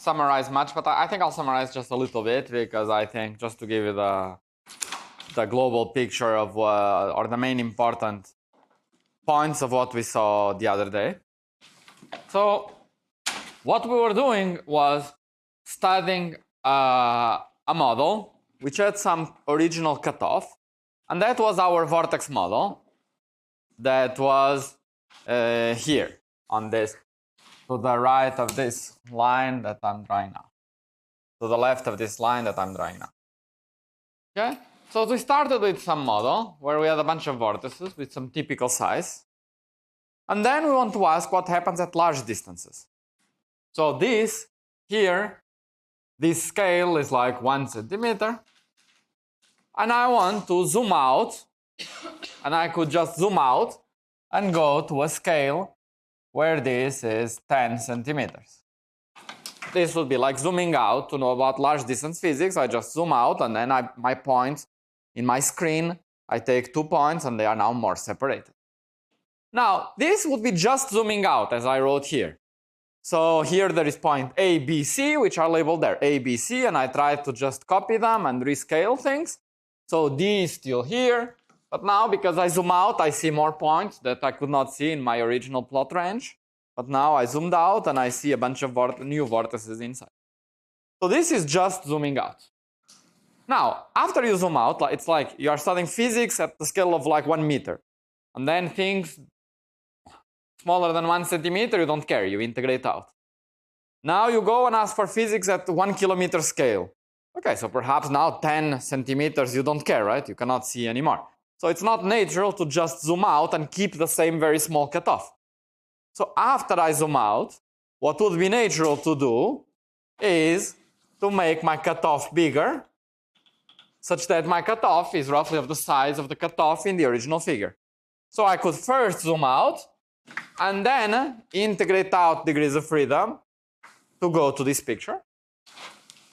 summarize much, but I think I'll summarize just a little bit, because I think just to give you the global picture of or the main important points of what we saw the other day. So what we were doing was studying a model which had some original cutoff, and that was our vortex model that was here on this, to the right of this line that I'm drawing now, to the left of this line that I'm drawing now. Okay, so we started with some model where we had a bunch of vortices with some typical size, and then we want to ask what happens at large distances. So this here, this scale is like 1 centimeter, and I want to zoom out, and I could just zoom out and go to a scale where this is 10 centimeters. This would be like zooming out. To know about large distance physics, I just zoom out, and then my points in my screen, I take 2 points, and they are now more separated. Now, this would be just zooming out, as I wrote here. So here there is point A, B, C, which are labeled there, A, B, C, and I try to just copy them and rescale things. So D is still here, but now because I zoom out, I see more points that I could not see in my original plot range. But now I zoomed out and I see a bunch of new vortices inside. So this is just zooming out. Now, after you zoom out, it's like you are studying physics at the scale of like 1 meter. And then things smaller than 1 centimeter, you don't care, you integrate out. Now you go and ask for physics at 1 kilometer scale. Okay, so perhaps now 10 centimeters you don't care, right? You cannot see anymore. So it's not natural to just zoom out and keep the same very small cutoff. So after I zoom out, what would be natural to do is to make my cutoff bigger, such that my cutoff is roughly of the size of the cutoff in the original figure. So I could first zoom out and then integrate out degrees of freedom to go to this picture.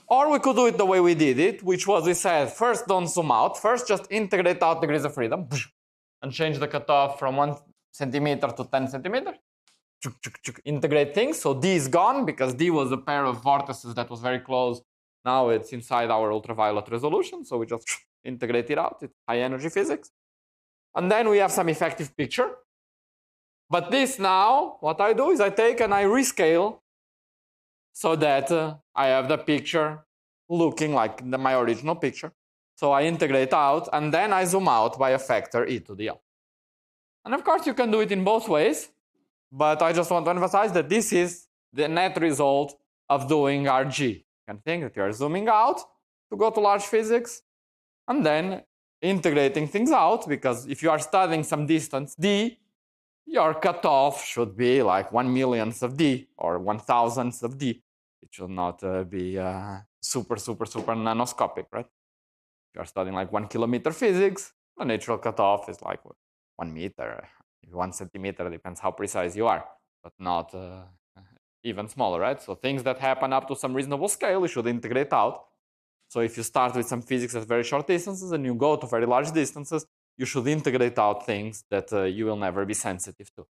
Or we could do it the way we did it, which was we said, first don't zoom out, first just integrate out degrees of freedom and change the cutoff from 1 centimeter to 10 centimeters. Integrate things. So D is gone because D was a pair of vortices that was very close. Now it's inside our ultraviolet resolution, so we just integrate it out. It's high energy physics. And then we have some effective picture. But this now, what I do is I take and I rescale so that I have the picture looking like my original picture. So I integrate out and then I zoom out by a factor e to the L. And of course you can do it in both ways, but I just want to emphasize that this is the net result of doing RG. You can think that you are zooming out to go to large physics and then integrating things out, because if you are studying some distance d, your cutoff should be like 1 millionth of d or 1,000th of d. It should not be super nanoscopic, right? If you are studying like 1 kilometer physics, the natural cutoff is like 1 meter, 1 centimeter, depends how precise you are, but not even smaller, right? So things that happen up to some reasonable scale, you should integrate out. So if you start with some physics at very short distances and you go to very large distances, you should integrate out things that you will never be sensitive to.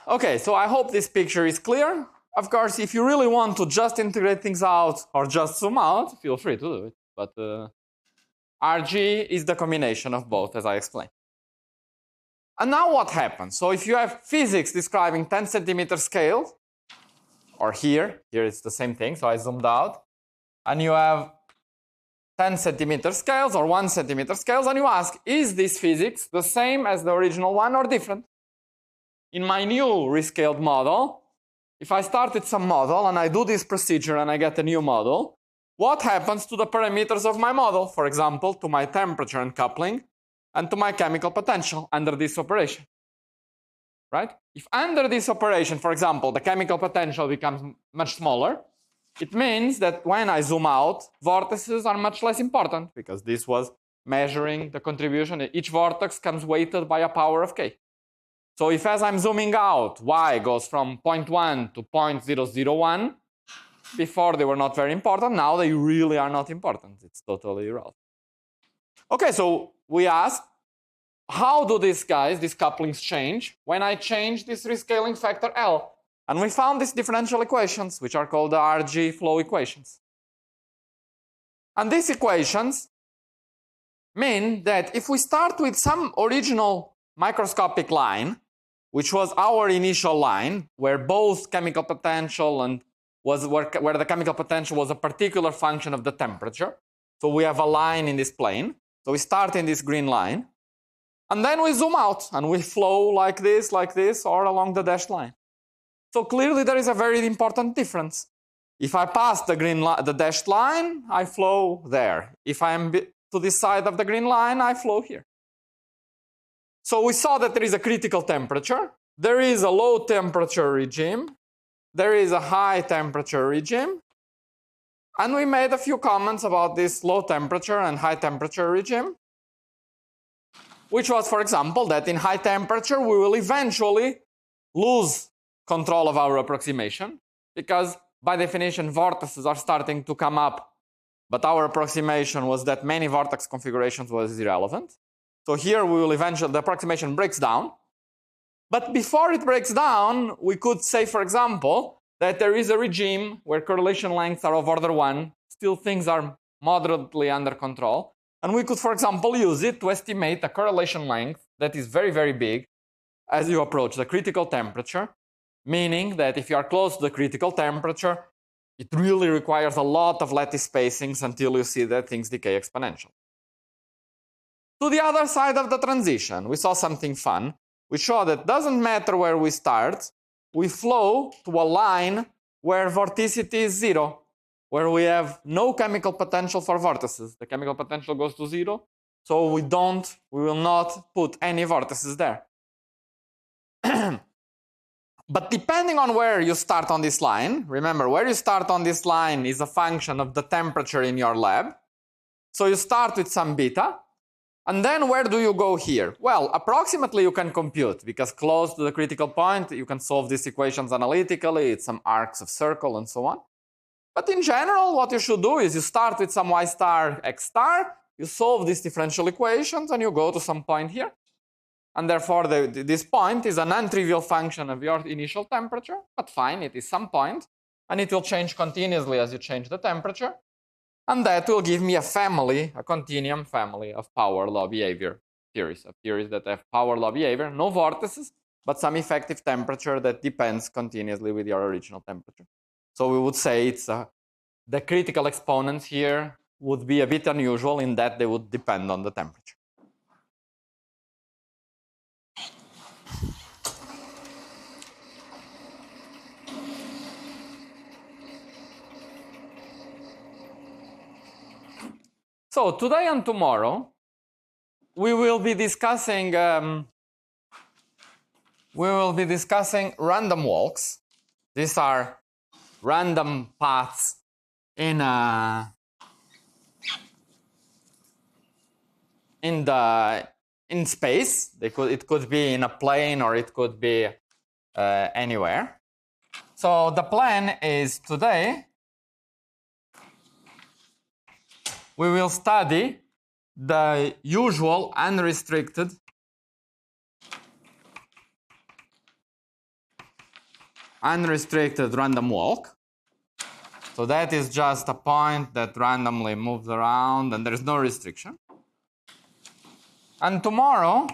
Okay, so I hope this picture is clear. Of course, if you really want to just integrate things out or just zoom out, feel free to do it. But RG is the combination of both, as I explained. And now what happens? So if you have physics describing 10 centimeter scale, or here it's the same thing, so I zoomed out, and you have 10 centimeter scales or 1 centimeter scales, and you ask, is this physics the same as the original one or different? In my new rescaled model, if I start with some model and I do this procedure and I get a new model, what happens to the parameters of my model? For example, to my temperature and coupling and to my chemical potential under this operation, right? If under this operation, for example, the chemical potential becomes much smaller, it means that when I zoom out, vortices are much less important, because this was measuring the contribution. Each vortex comes weighted by a power of k. So if as I'm zooming out, y goes from 0.1 to 0.001, before they were not very important, now they really are not important. It's totally irrelevant. Okay, so we asked, how do these couplings change when I change this rescaling factor L? And we found these differential equations, which are called the RG flow equations. And these equations mean that if we start with some original microscopic line, which was our initial line, where both chemical potential and where the chemical potential was a particular function of the temperature. So we have a line in this plane. So we start in this green line. And then we zoom out and we flow like this, or along the dashed line. So clearly there is a very important difference. If I pass the dashed line, I flow there. If I am to this side of the green line, I flow here. So we saw that there is a critical temperature, there is a low temperature regime, there is a high temperature regime, and we made a few comments about this low temperature and high temperature regime, which was, for example, that in high temperature we will eventually lose control of our approximation, because by definition vortices are starting to come up, but our approximation was that many vortex configurations was irrelevant. So here we will eventually, the approximation breaks down. But before it breaks down, we could say, for example, that there is a regime where correlation lengths are of order 1, still things are moderately under control. And we could, for example, use it to estimate a correlation length that is very, very big as you approach the critical temperature, meaning that if you are close to the critical temperature, it really requires a lot of lattice spacings until you see that things decay exponentially. To the other side of the transition, we saw something fun. We saw that it doesn't matter where we start, we flow to a line where vorticity is 0, where we have no chemical potential for vortices. The chemical potential goes to 0, so we will not put any vortices there. But depending on where you start on this line, remember, where you start on this line is a function of the temperature in your lab. So you start with some beta, and then where do you go here? Well, approximately you can compute, because close to the critical point, you can solve these equations analytically, it's some arcs of circle and so on. But in general, what you should do is you start with some y star, x star, you solve these differential equations, and you go to some point here. And therefore, this point is a non-trivial function of your initial temperature, but fine, it is some point, and it will change continuously as you change the temperature. And that will give me a continuum family of power law behavior theories, of theories that have power law behavior, no vortices, but some effective temperature that depends continuously with your original temperature. So we would say the critical exponents here would be a bit unusual in that they would depend on the temperature. So today and tomorrow, we will be discussing random walks. These are random paths in space. It could be in a plane or it could be anywhere. So the plan is today we will study the usual unrestricted random walk. So that is just a point that randomly moves around and there is no restriction. And tomorrow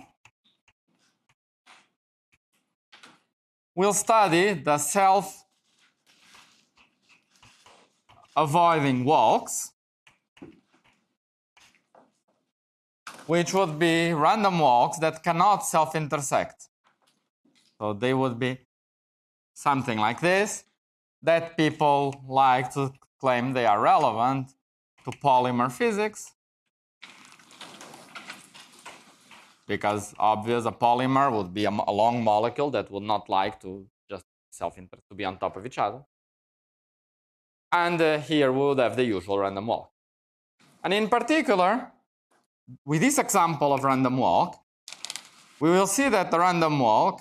we'll study the self-avoiding walks, which would be random walks that cannot self-intersect. So they would be something like this, that people like to claim they are relevant to polymer physics, because obvious a polymer would be a long molecule that would not like to just to be on top of each other. And here we would have the usual random walk. And in particular, with this example of random walk, we will see that the random walk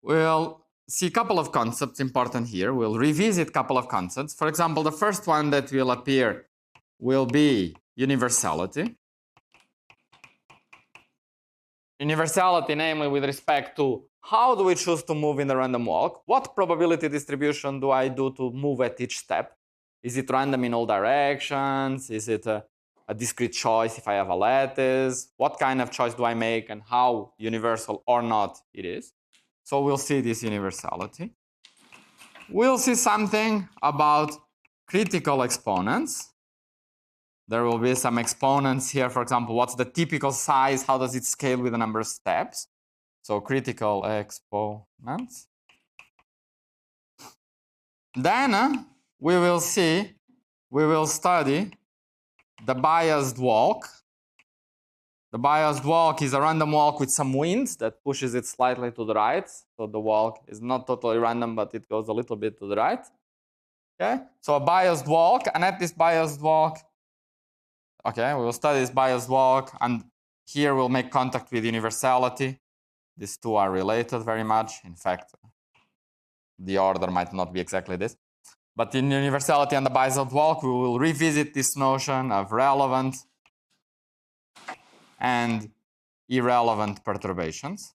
will see a couple of concepts important here. We'll revisit a couple of concepts. For example, the first one that will appear will be universality. Universality, namely with respect to how do we choose to move in the random walk? What probability distribution do I do to move at each step? Is it random in all directions? Is it a discrete choice if I have a lattice? What kind of choice do I make and how universal or not it is? So we'll see this universality. We'll see something about critical exponents. There will be some exponents here. For example, what's the typical size? How does it scale with the number of steps? So critical exponents. Then we will study the biased walk. The biased walk is a random walk with some wind that pushes it slightly to the right. So the walk is not totally random, but it goes a little bit to the right. Okay, so a biased walk, and at this biased walk, okay, we will study this biased walk, and here we'll make contact with universality. These two are related very much. In fact, the order might not be exactly this. But in universality and the biased walk, we will revisit this notion of relevant and irrelevant perturbations.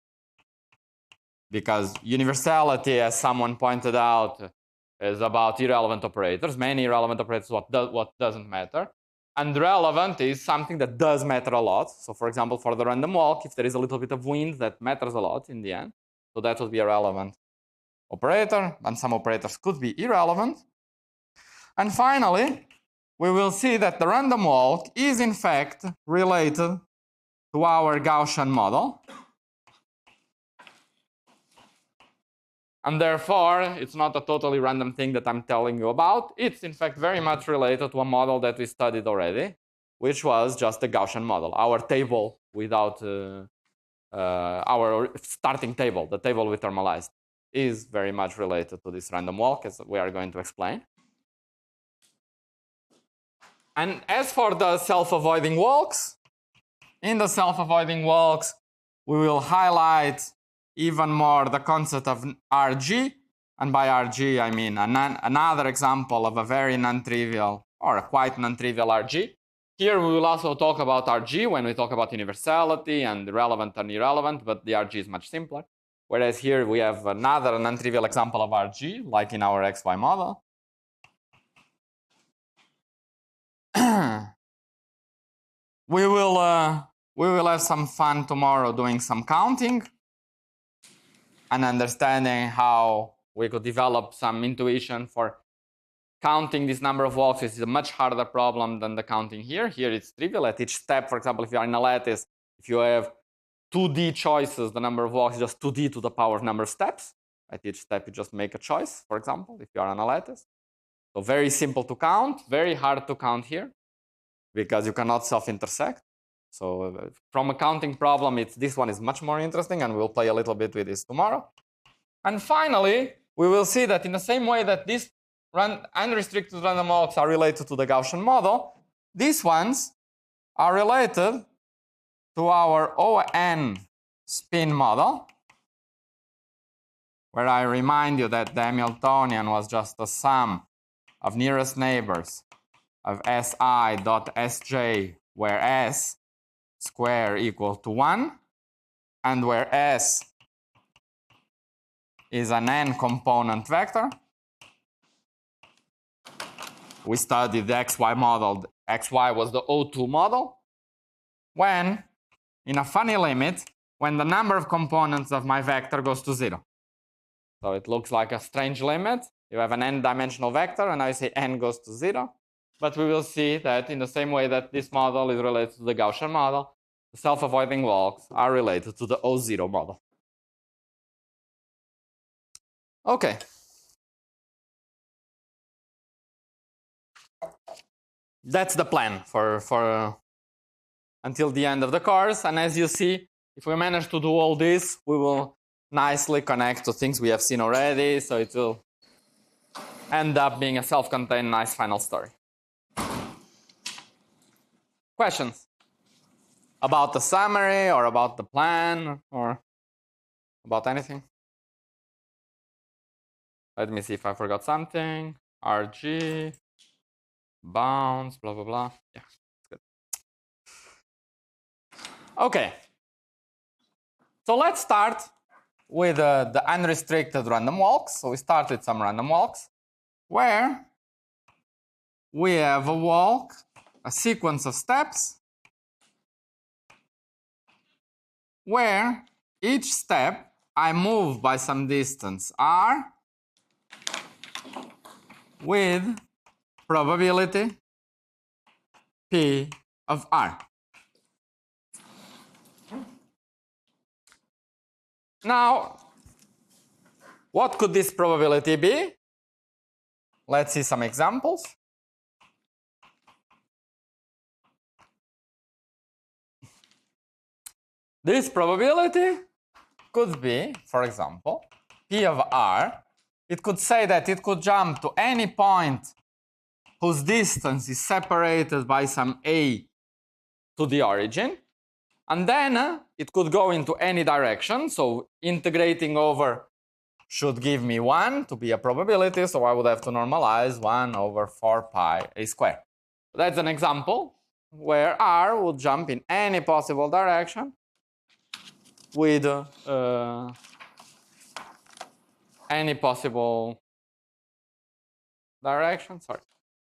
Because universality, as someone pointed out, is about irrelevant operators, many irrelevant operators, what doesn't matter. And relevant is something that does matter a lot. So for example, for the random walk, if there is a little bit of wind, that matters a lot in the end. So that would be a relevant operator, and some operators could be irrelevant. And finally, we will see that the random walk is in fact related to our Gaussian model. And therefore, it's not a totally random thing that I'm telling you about. It's in fact very much related to a model that we studied already, which was just the Gaussian model. Our table without our starting table, the table we thermalized, is very much related to this random walk, as we are going to explain. And as for the self-avoiding walks, in the self-avoiding walks, we will highlight even more the concept of RG. And by RG, I mean another example of a very non-trivial or a quite non-trivial RG. Here we will also talk about RG when we talk about universality and relevant and irrelevant, but the RG is much simpler. Whereas here we have another non-trivial example of RG, like in our XY model. We will have some fun tomorrow doing some counting and understanding how we could develop some intuition for counting this number of walks. This is a much harder problem than the counting here. Here it's trivial. At each step, for example, if you are in a lattice, if you have 2D choices, the number of walks is just 2D to the power of number of steps. At each step, you just make a choice, for example, if you are on a lattice. So very simple to count, very hard to count here because you cannot self-intersect. So from a counting problem, this one is much more interesting, and we'll play a little bit with this tomorrow. And finally, we will see that in the same way that these unrestricted random walks are related to the Gaussian model, these ones are related to our ON spin model, where I remind you that the Hamiltonian was just a sum of nearest neighbors of Si dot Sj, where S square equal to 1, and where S is an n component vector. We studied the XY model. XY was the O2 model. When, in a funny limit, when the number of components of my vector goes to 0. So it looks like a strange limit. You have an n-dimensional vector, and I say n goes to 0. But we will see that in the same way that this model is related to the Gaussian model, the self-avoiding walks are related to the O0 model. Okay. That's the plan for until the end of the course. And as you see, if we manage to do all this, we will nicely connect to things we have seen already. So it will end up being a self-contained nice final story. Questions about the summary or about the plan or about anything? Let me see if I forgot something. RG, bounds, blah, blah, blah. Yeah, that's good. Okay. So let's start with the unrestricted random walks. So we start with some random walks where we have a walk, a sequence of steps, where each step I move by some distance r with probability P of r. Now, what could this probability be? Let's see some examples. This probability could be, for example, P of r. It could say that it could jump to any point whose distance is separated by some a to the origin. And then it could go into any direction. So integrating over should give me 1 to be a probability. So I would have to normalize 1 over 4 pi a squared. That's an example where r will jump in any possible direction with any possible direction. Sorry,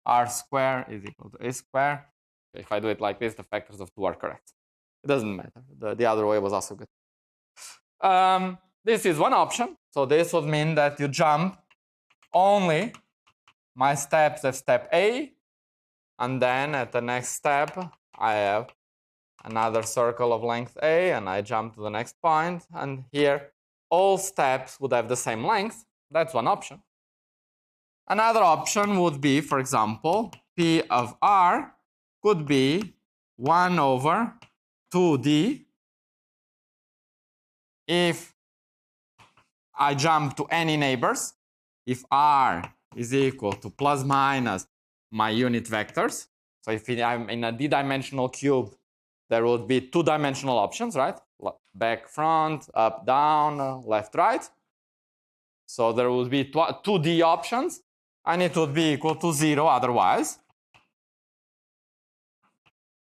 r square is equal to a square. If I do it like this, the factors of 2 are correct. It doesn't matter. The other way was also good. This is one option. So this would mean that you jump only my steps at step A, and then at the next step I have another circle of length A, and I jump to the next point, and here all steps would have the same length. That's one option. Another option would be, for example, P of r could be 1 over 2d if I jump to any neighbors, if r is equal to plus minus my unit vectors. So if I'm in a d-dimensional cube, there would be 2-dimensional options, right? Back, front, up, down, left, right. So there would be 2D options, and it would be equal to 0 otherwise.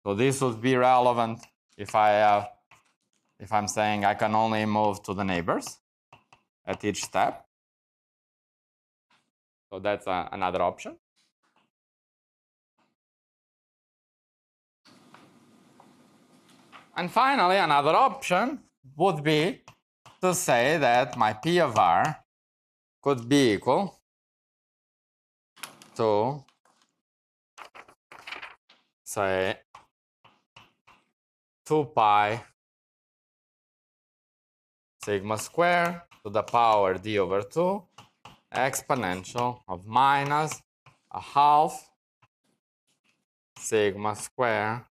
So this would be relevant if I'm saying I can only move to the neighbors at each step. So that's another option. And finally, another option would be to say that my P of r could be equal to, say, 2 pi sigma square to the power d over 2 exponential of minus a half sigma square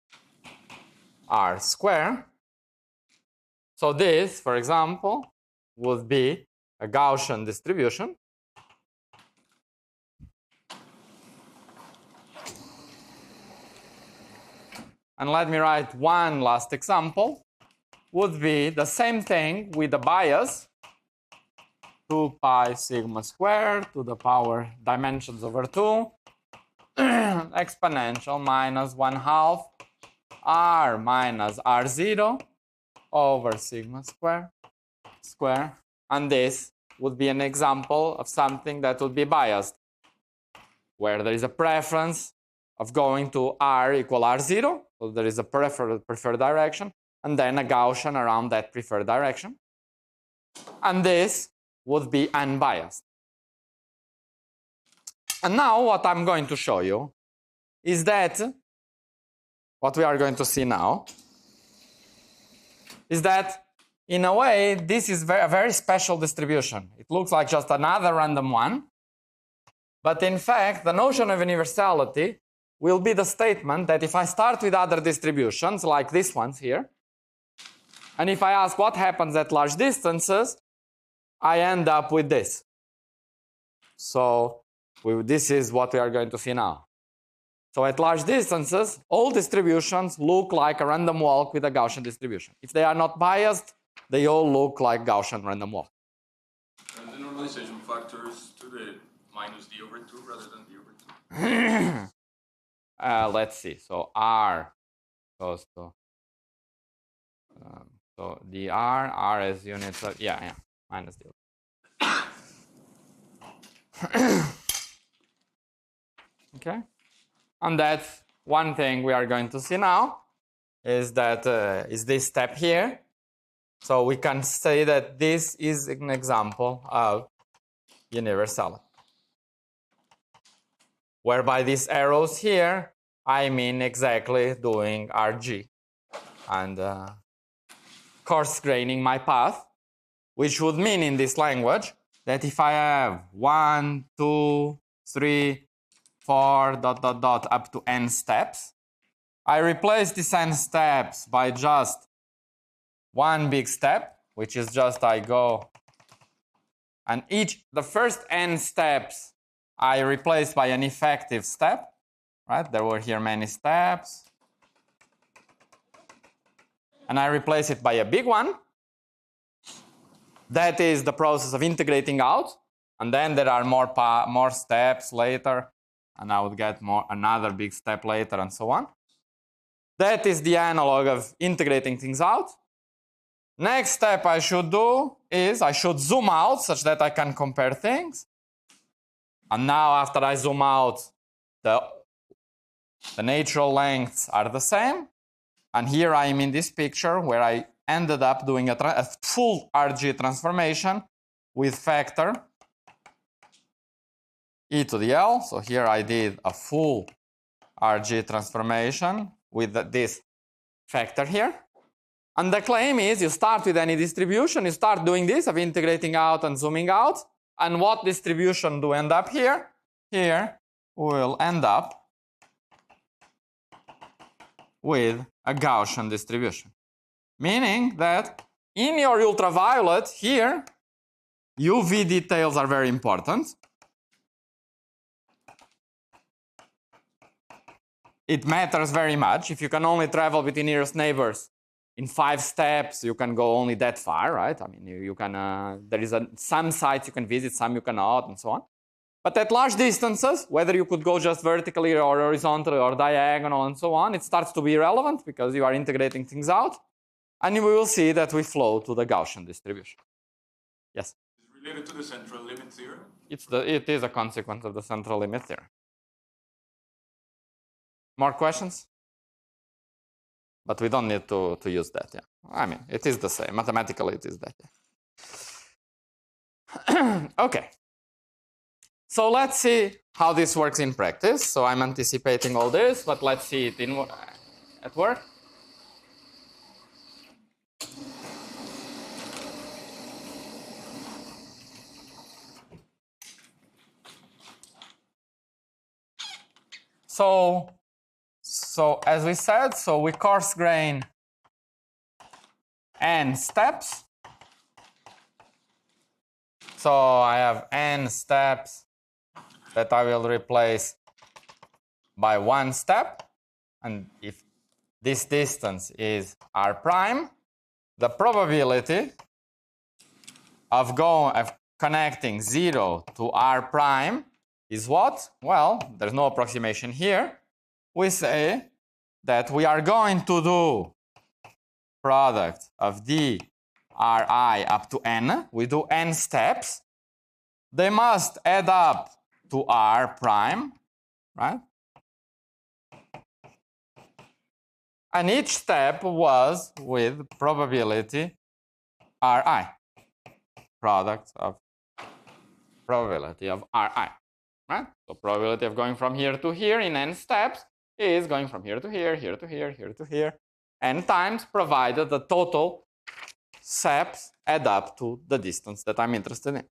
r square. So this, for example, would be a Gaussian distribution. And let me write one last example. Would be the same thing with the bias, 2 pi sigma squared to the power dimensions over 2 exponential minus 1/2 r minus r0 over sigma square. And this would be an example of something that would be biased, where there is a preference of going to r equal r0. So there is a preferred direction, and then a Gaussian around that preferred direction. And this would be unbiased. And now what I'm going to show you is that what we are going to see now is that in a way this is a very special distribution. It looks like just another random one, but in fact the notion of universality will be the statement that if I start with other distributions like these ones here, and if I ask what happens at large distances, I end up with this. So this is what we are going to see now. So at large distances, all distributions look like a random walk with a Gaussian distribution. If they are not biased, they all look like Gaussian random walk. And the normalization factors to the minus d over 2 rather than d over 2? Let's see. So r goes to so dr, r is units of, yeah. minus d. Okay, and that's one thing we are going to see now, is that is this step here. So we can say that this is an example of universality, whereby these arrows here, I mean exactly doing RG and coarse graining my path, which would mean in this language that if I have 1, 2, 3, 4, dot, dot, dot, up to n steps, I replace these n steps by just one big step, which is just I go, and the first n steps I replace by an effective step, right? There were here many steps. And I replace it by a big one. That is the process of integrating out. And then there are more steps later. And I would get another big step later and so on. That is the analog of integrating things out. Next step I should do is I should zoom out such that I can compare things. And now after I zoom out, the natural lengths are the same. And here I am in this picture where I ended up doing a full RG transformation with factor e to the L. So here I did a full RG transformation with this factor here. And the claim is you start with any distribution, you start doing this of integrating out and zooming out. And what distribution do end up here? Here will end up with a Gaussian distribution. Meaning that in your ultraviolet here, UV details are very important. It matters very much. If you can only travel between nearest neighbors in 5 steps, you can go only that far, right? I mean, you can, there is some sites you can visit, some you cannot, and so on. But at large distances, whether you could go just vertically or horizontally or diagonal and so on, it starts to be irrelevant because you are integrating things out. And we will see that we flow to the Gaussian distribution. Yes? Is it related to the central limit theorem? It is a consequence of the central limit theorem. More questions? But we don't need to use that, yeah. I mean, it is the same. Mathematically, it is that, yeah. Okay. So let's see how this works in practice. So I'm anticipating all this, but let's see it at work. So as we said, so we coarse grain n steps. So I have n steps that I will replace by one step. And if this distance is r prime, the probability of connecting 0 to r prime is what? Well, there's no approximation here. We say that we are going to do product of d ri up to n. We do n steps. They must add up to r prime, right? And each step was with probability ri, product of probability of ri, right? So probability of going from here to here in n steps is going from here to here, here to here, here to here, n times, provided the total steps add up to the distance that I'm interested in.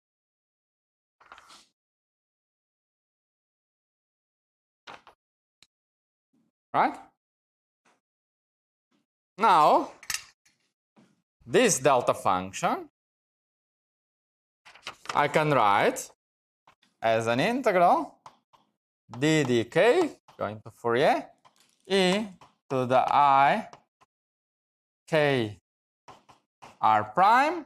Right? Now, this delta function I can write as an integral d dk going to Fourier e to the I k r prime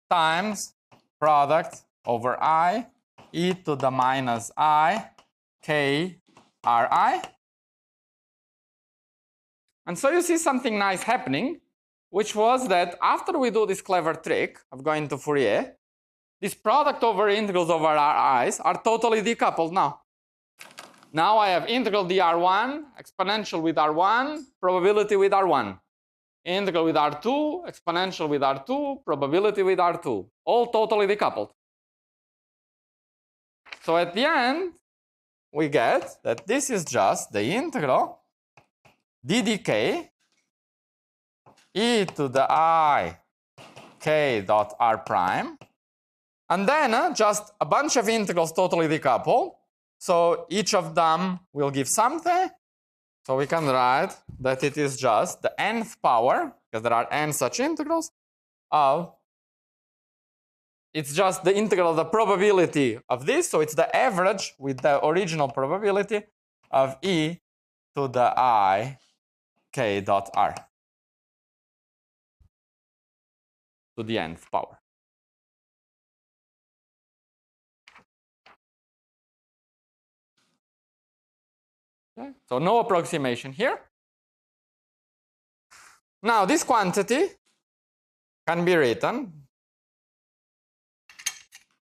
times product over I e to the minus I k r I. And so you see something nice happening, which was that after we do this clever trick of going to Fourier, this product over integrals over Ri's are totally decoupled now. Now I have integral dr1, exponential with r1, probability with r1. Integral with r2, exponential with r2, probability with r2. All totally decoupled. So at the end, we get that this is just the integral ddk e to the I k dot r prime, and then just a bunch of integrals totally decoupled. So each of them will give something. So we can write that it is just the nth power, because there are n such integrals, of it's just the integral of the probability of this. So it's the average with the original probability of e to the I k dot r to the nth power. Okay. So no approximation here. Now this quantity can be written,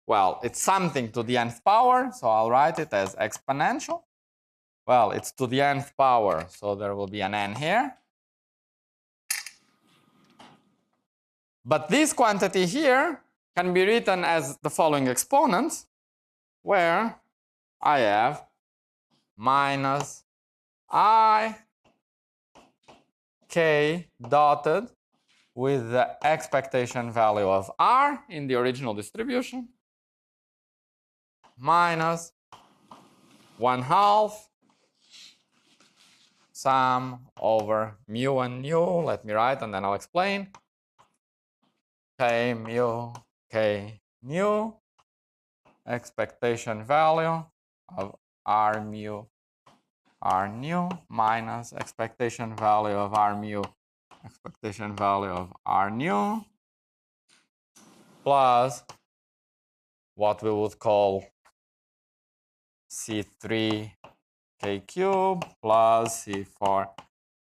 well, it's something to the nth power, so I'll write it as exponential. Well, it's to the nth power, so there will be an n here. But this quantity here can be written as the following exponent, where I have minus I k dotted with the expectation value of r in the original distribution minus 1/2 sum over mu and nu. Let me write and then I'll explain. K mu k nu expectation value of r mu r nu minus expectation value of r mu expectation value of r nu plus what we would call C3 k cube plus C4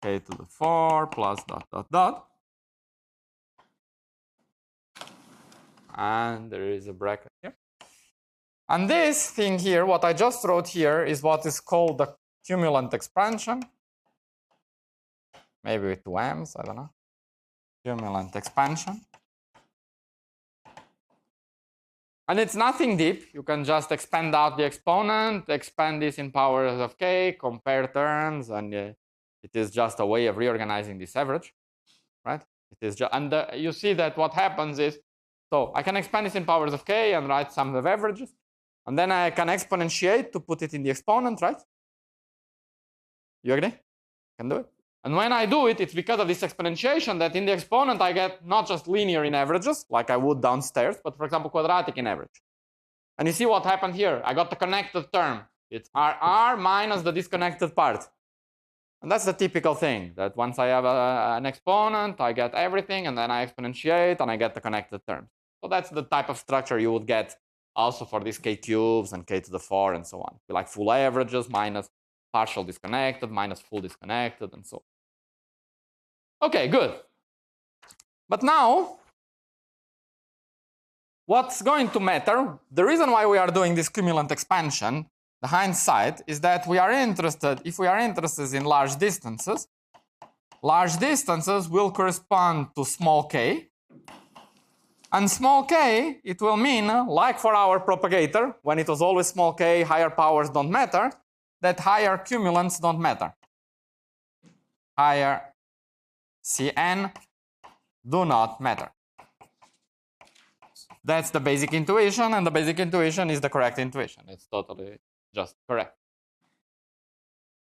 k to the 4 plus dot dot dot. And there is a bracket here. And this thing here, what I just wrote here, is what is called the cumulant expansion. Maybe with 2 m's, I don't know. Cumulant expansion. And it's nothing deep. You can just expand out the exponent, expand this in powers of k, compare terms, and it is just a way of reorganizing this average, right? It is just, and you see that what happens is, so I can expand this in powers of k and write sum of averages, and then I can exponentiate to put it in the exponent, right? You agree? Can do it. And when I do it, it's because of this exponentiation that in the exponent I get not just linear in averages, like I would downstairs, but for example, quadratic in average. And you see what happened here. I got the connected term. It's RR minus the disconnected part. And that's the typical thing, that once I have an exponent, I get everything, and then I exponentiate, and I get the connected terms. So that's the type of structure you would get also for these k cubes and k to the 4 and so on. Like full averages minus partial disconnected minus full disconnected and so on. Okay, good. But now, what's going to matter, the reason why we are doing this cumulant expansion, the hindsight, is that we are interested, if we are interested in large distances will correspond to small k. And small k, it will mean, like for our propagator, when it was always small k, higher powers don't matter, that higher cumulants don't matter. Higher Cn do not matter. That's the basic intuition, and the basic intuition is the correct intuition. It's totally just correct.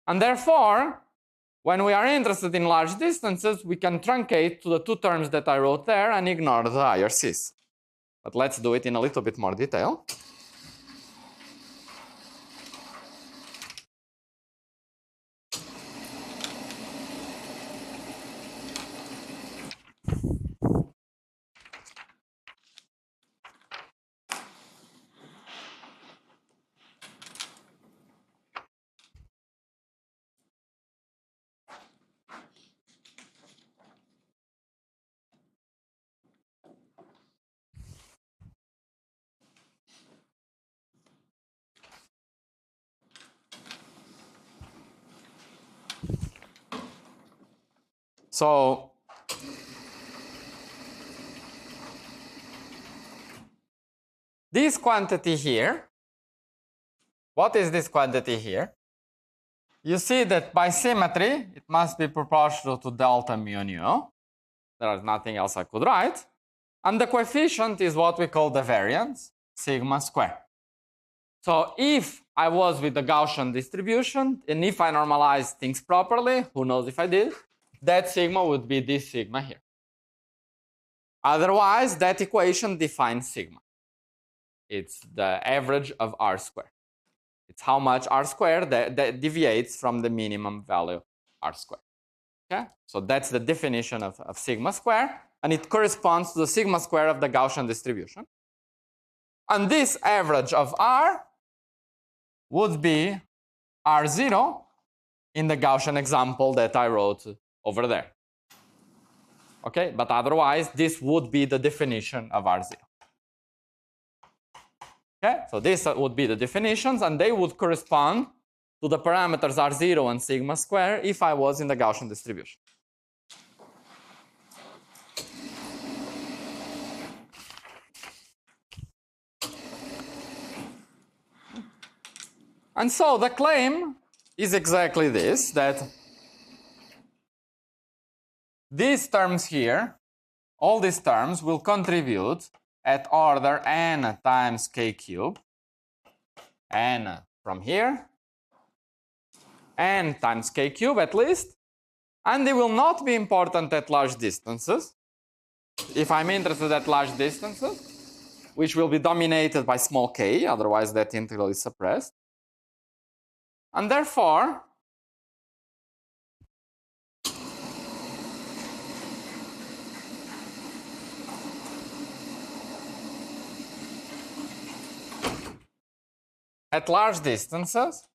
And therefore, when we are interested in large distances, we can truncate to the 2 terms that I wrote there and ignore the IRCs. But let's do it in a little bit more detail. So this quantity here, what is this quantity here? You see that by symmetry, it must be proportional to delta mu nu. There is nothing else I could write. And the coefficient is what we call the variance, sigma square. So if I was with the Gaussian distribution, and if I normalize things properly, who knows if I did, that sigma would be this sigma here. Otherwise, that equation defines sigma. It's the average of r squared. It's how much r squared that deviates from the minimum value r squared. Okay? So that's the definition of sigma square, and it corresponds to the sigma square of the Gaussian distribution. And this average of r would be r0 in the Gaussian example that I wrote over there. Okay, but otherwise, this would be the definition of r0. Okay, so this would be the definitions, and they would correspond to the parameters r0 and sigma square if I was in the Gaussian distribution. And so the claim is exactly this, that these terms here, all these terms will contribute at order n times k cubed, n from here, n times k cubed at least, and they will not be important at large distances. If I'm interested at large distances, which will be dominated by small k, otherwise that integral is suppressed. And therefore, at large distances,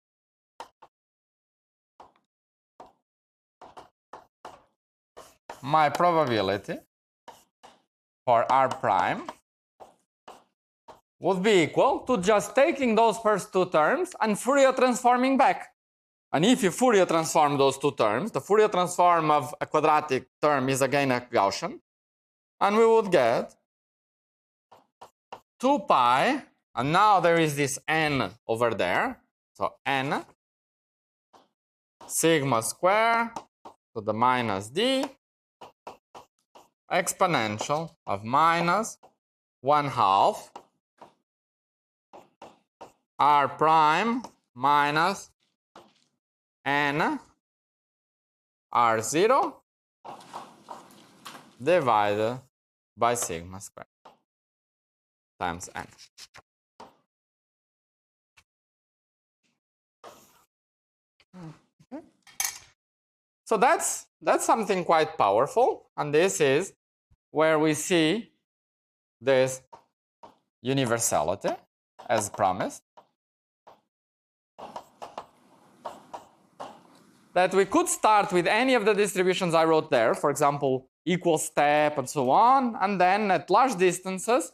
my probability for r prime would be equal to just taking those first two terms and Fourier transforming back. And if you Fourier transform those two terms, the Fourier transform of a quadratic term is again a Gaussian, and we would get 2 pi, and now there is this n over there, so n sigma square to the minus d exponential of minus 1/2 r prime minus n r0 divided by sigma square times n. Okay. So that's something quite powerful, and this is where we see this universality as promised. That we could start with any of the distributions I wrote there, for example, equal step and so on, and then at large distances,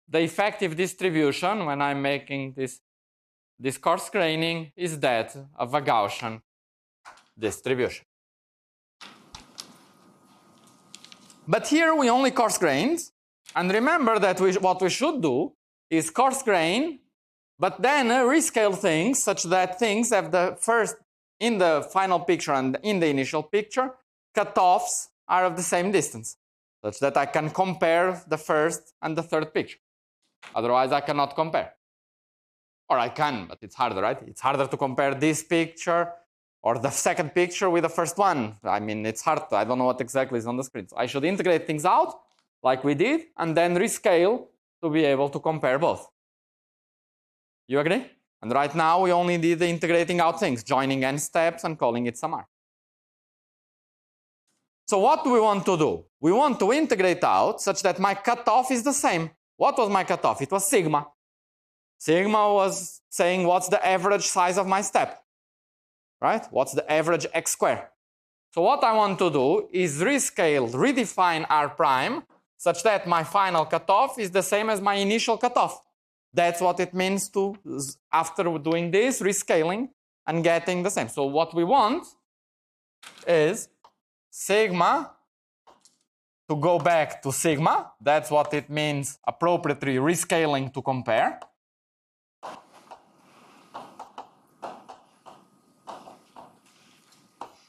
the effective distribution when I'm making this coarse graining is that of a Gaussian distribution. But here we only coarse grained, and remember that what we should do is coarse grain, but then rescale things such that things have the first, in the final picture and in the initial picture, cutoffs are of the same distance, such that I can compare the first and the third picture. Otherwise, I cannot compare. Or I can, but it's harder, right? It's harder to compare this picture or the second picture with the first one. I mean, it's hard. I don't know what exactly is on the screen. So I should integrate things out like we did and then rescale to be able to compare both. You agree? And right now, we only did the integrating out things, joining n steps and calling it some r. So what do we want to do? We want to integrate out such that my cutoff is the same. What was my cutoff? It was sigma. Sigma was saying what's the average size of my step, right? What's the average x squared? So what I want to do is rescale, redefine r prime such that my final cutoff is the same as my initial cutoff. That's what it means to, after doing this, rescaling and getting the same. So what we want is sigma to go back to sigma. That's what it means, appropriately rescaling to compare.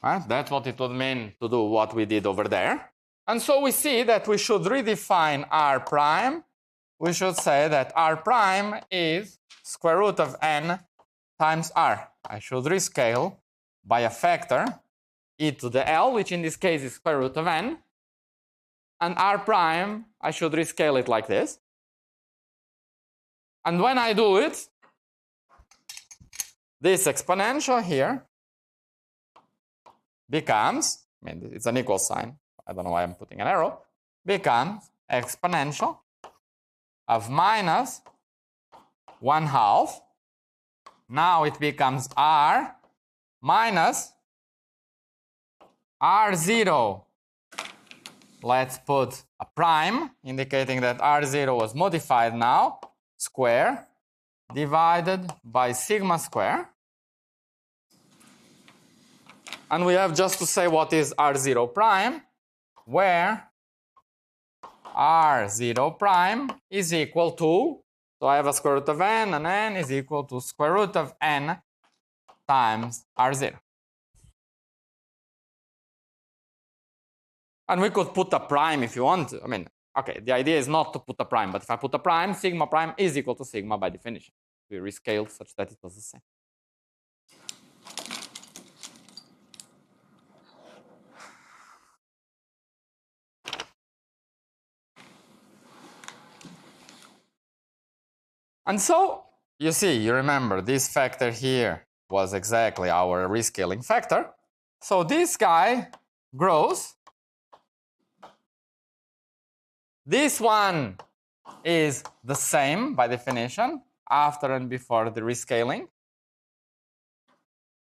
Right? That's what it would mean to do what we did over there. And so we see that we should redefine R prime. We should say that R prime is square root of n times R. I should rescale by a factor e to the L, which in this case is square root of n. And R prime, I should rescale it like this. And when I do it, this exponential here becomes, I mean, it's an equal sign, I don't know why I'm putting an arrow, becomes exponential of minus 1/2. Now it becomes R minus R0. Let's put a prime, indicating that R0 was modified now, square, divided by sigma square. And we have just to say what is R0 prime, where R0 prime is equal to, so I have a square root of n, and n is equal to square root of n times R0. And we could put a prime if you want to. I mean, okay, the idea is not to put a prime, but if I put a prime, sigma prime is equal to sigma by definition. We rescale such that it does the same. And so, you see, you remember this factor here was exactly our rescaling factor. So this guy grows. This one is the same by definition after and before the rescaling.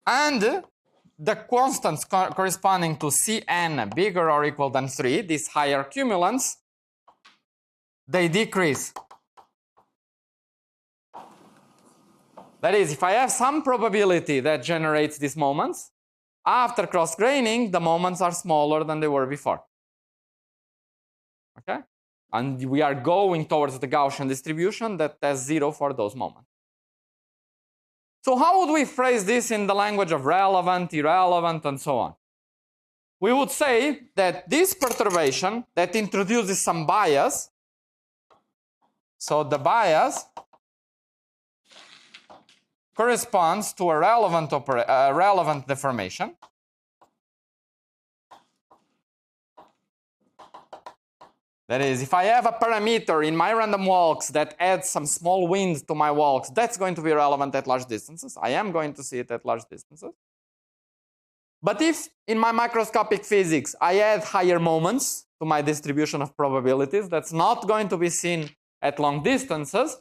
And the constants corresponding to Cn bigger or equal than 3, these higher cumulants, they decrease. That is, if I have some probability that generates these moments, after cross-graining, the moments are smaller than they were before. Okay? And we are going towards the Gaussian distribution that has 0 for those moments. So how would we phrase this in the language of relevant, irrelevant, and so on? We would say that this perturbation that introduces some bias, so the bias corresponds to a relevant deformation. That is, if I have a parameter in my random walks that adds some small wind to my walks, that's going to be relevant at large distances. I am going to see it at large distances. But if in my microscopic physics I add higher moments to my distribution of probabilities, that's not going to be seen at long distances.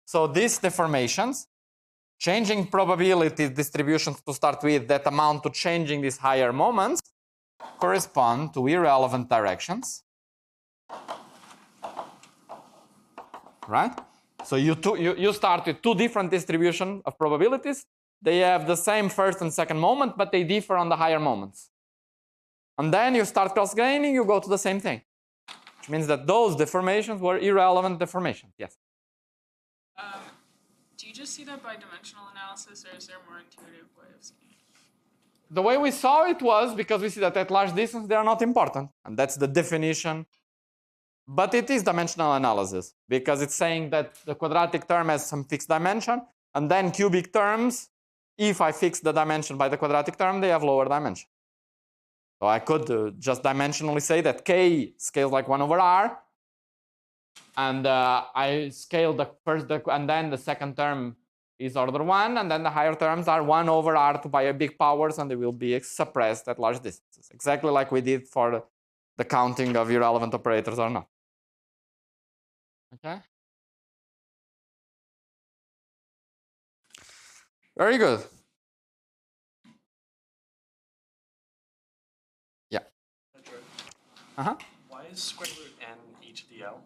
So these deformations, changing probability distributions to start with that amount to changing these higher moments, correspond to irrelevant directions. Right? So you start with two different distributions of probabilities. They have the same first and second moment, but they differ on the higher moments. And then you start cross-graining, you go to the same thing. Which means that those deformations were irrelevant deformations. Yes? Do you just see that by dimensional analysis, or is there a more intuitive way of seeing it? The way we saw it was because we see that at large distance they are not important. And that's the definition. But it is dimensional analysis because it's saying that the quadratic term has some fixed dimension, and then cubic terms, if I fix the dimension by the quadratic term, they have lower dimension. So I could just dimensionally say that k scales like 1 over r, and I scale the first, and then the second term is order 1, and then the higher terms are 1 over r to by a big powers, and they will be suppressed at large distances, exactly like we did for the counting of irrelevant operators or not. Okay. Very good. Yeah. Pedro, why is square root n e to the L?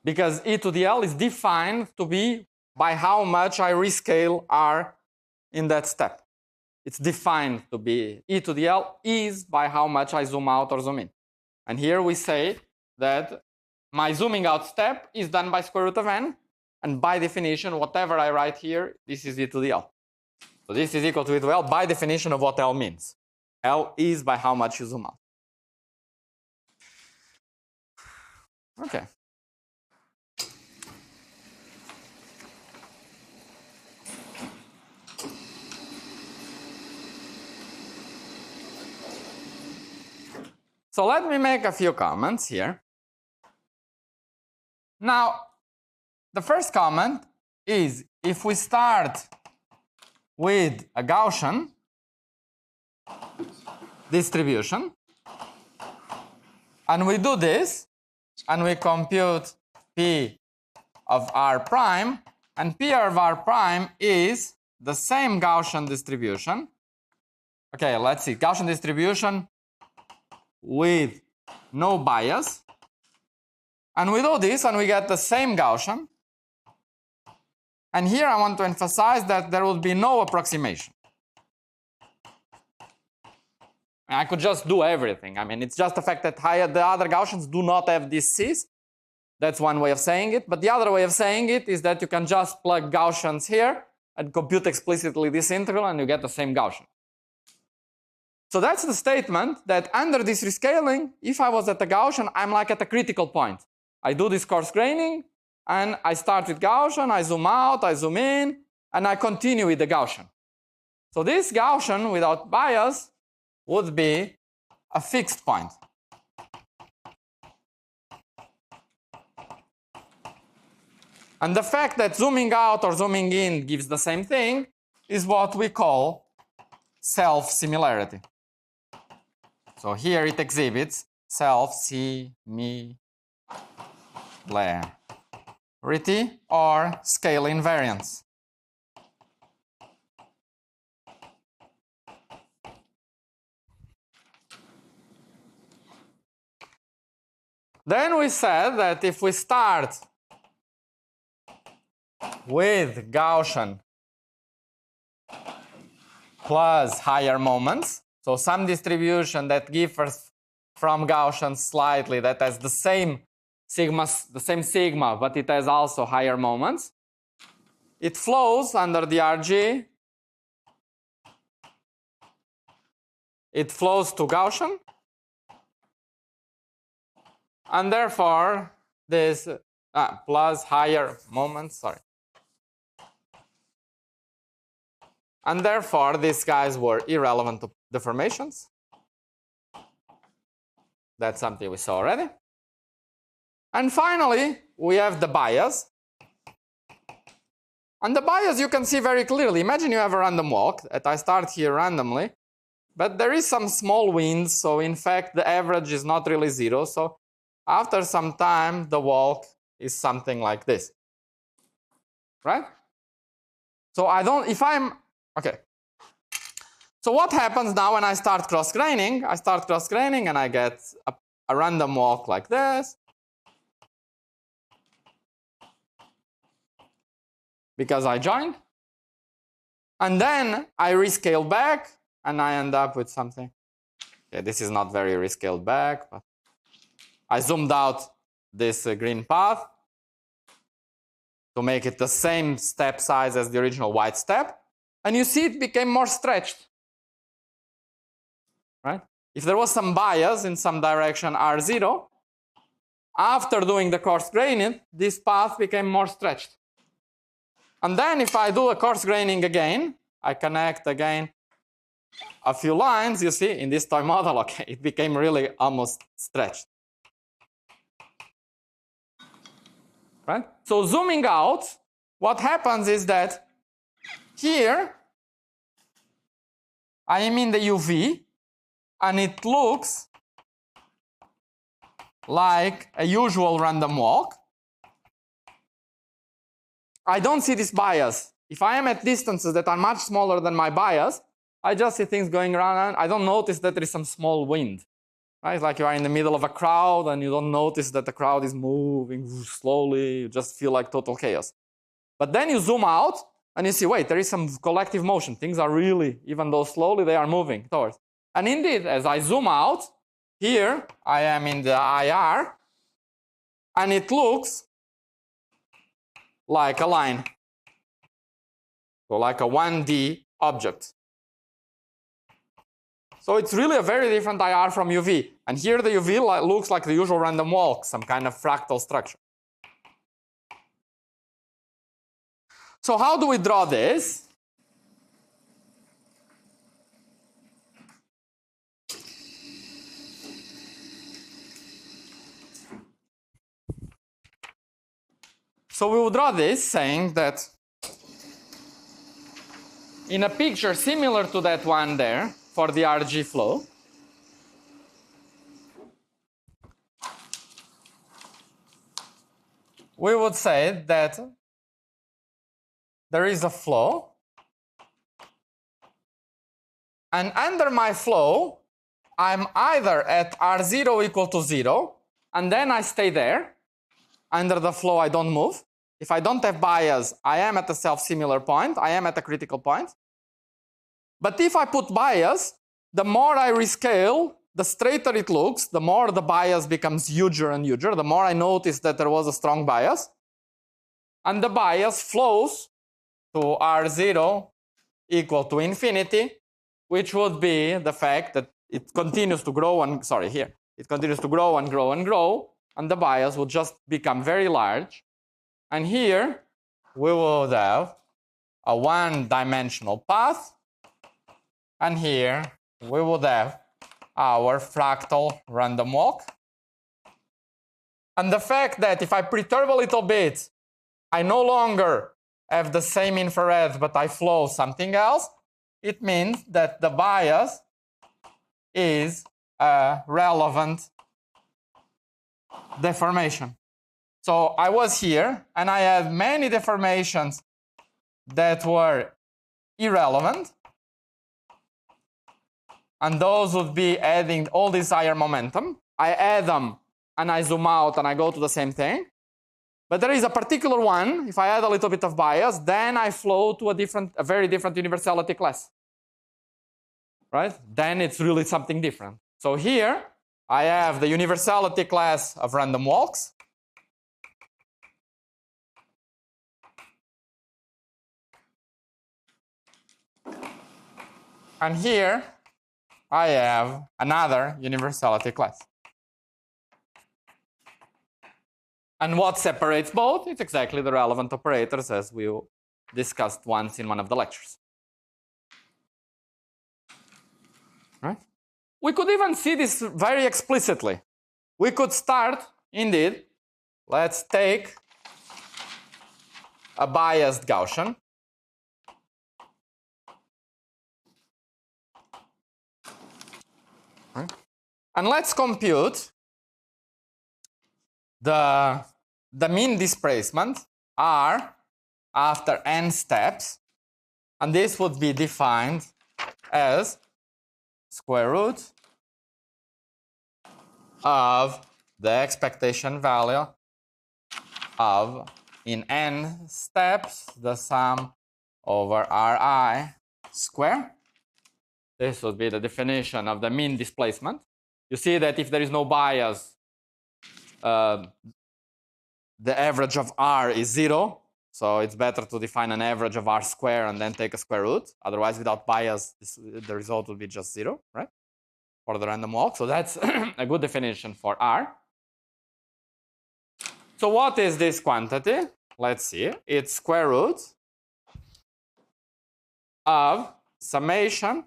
Because e to the L is defined to be by how much I rescale r in that step. It's defined to be e to the L is by how much I zoom out or zoom in. And here we say that my zooming out step is done by square root of n. And by definition, whatever I write here, this is e to the L. So this is equal to e to the L by definition of what L means. L is by how much you zoom out. Okay. So let me make a few comments here. Now, the first comment is if we start with a Gaussian distribution, and we do this, and we compute P of R prime, and P of R prime is the same Gaussian distribution. Okay, let's see, Gaussian distribution with no bias. And we do this and we get the same Gaussian. And here I want to emphasize that there will be no approximation. I could just do everything. I mean, it's just the fact that the other Gaussians do not have these C's. That's one way of saying it. But the other way of saying it is that you can just plug Gaussians here and compute explicitly this integral and you get the same Gaussian. So that's the statement that under this rescaling, if I was at a Gaussian, I'm like at a critical point. I do this coarse graining, and I start with Gaussian, I zoom out, I zoom in, and I continue with the Gaussian. So this Gaussian without bias would be a fixed point. And the fact that zooming out or zooming in gives the same thing is what we call self-similarity. So here it exhibits self-similarity or scale invariance. Then we said that if we start with Gaussian plus higher moments, so some distribution that differs from Gaussian slightly, that has the same sigma, but it has also higher moments. It flows under the RG. It flows to Gaussian. And therefore, this plus higher moments, sorry. And therefore, these guys were irrelevant to deformations. That's something we saw already. And finally, we have the bias. And the bias you can see very clearly. Imagine you have a random walk that I start here randomly, but there is some small wind, so in fact the average is not really zero. So after some time, the walk is something like this, right? So okay. So what happens now when I start cross-graining? I start cross-graining and I get a random walk like this. Because I joined. And then I rescale back and I end up with something. Okay, this is not very rescaled back, but I zoomed out this green path to make it the same step size as the original white step. And you see it became more stretched. Right? If there was some bias in some direction R0, after doing the coarse graining, this path became more stretched. And then if I do a coarse graining again, I connect again a few lines, you see, in this toy model, okay, it became really almost stretched. Right? So zooming out, what happens is that here I am in the UV, and it looks like a usual random walk. I don't see this bias. If I am at distances that are much smaller than my bias, I just see things going around and I don't notice that there is some small wind. Right? It's like you are in the middle of a crowd and you don't notice that the crowd is moving slowly, you just feel like total chaos. But then you zoom out And you see, wait, there is some collective motion. Things are really, even though slowly, they are moving towards. And indeed, as I zoom out, here I am in the IR, and it looks like a line. So like a 1D object. So it's really a very different IR from UV. And here the UV looks like the usual random walk, some kind of fractal structure. So how do we draw this? So we will draw this saying that in a picture similar to that one there for the RG flow, we would say that there is a flow, and under my flow, I'm either at R0 equal to 0, and then I stay there. Under the flow, I don't move. If I don't have bias, I am at a self-similar point. I am at a critical point. But if I put bias, the more I rescale, the straighter it looks, the more the bias becomes huger and huger, the more I notice that there was a strong bias. And the bias flows to R0 equal to infinity, which would be the fact that it continues to grow and, it continues to grow and grow and grow, and the bias will just become very large. And here we would have a one-dimensional path, and here we would have our fractal random walk. And the fact that if I perturb a little bit, I no longer have the same infrared, but I flow something else, it means that the bias is a relevant deformation. So I was here, and I had many deformations that were irrelevant, and those would be adding all this higher momentum. I add them, and I zoom out, and I go to the same thing. But there is a particular one, if I add a little bit of bias, then I flow to a very different universality class. Right? Then it's really something different. So here, I have the universality class of random walks. And here, I have another universality class. And what separates both? It's exactly the relevant operators as we discussed once in one of the lectures. Right? We could even see this very explicitly. We could start, indeed, let's take a biased Gaussian. Right? And let's compute the mean displacement R after n steps, and this would be defined as square root of the expectation value of, in n steps, the sum over Ri square. This would be the definition of the mean displacement. You see that if there is no bias, the average of R is 0. So it's better to define an average of R square and then take a square root. Otherwise, without bias, the result would be just 0, right? For the random walk. So that's a good definition for R. So what is this quantity? Let's see. It's square root of summation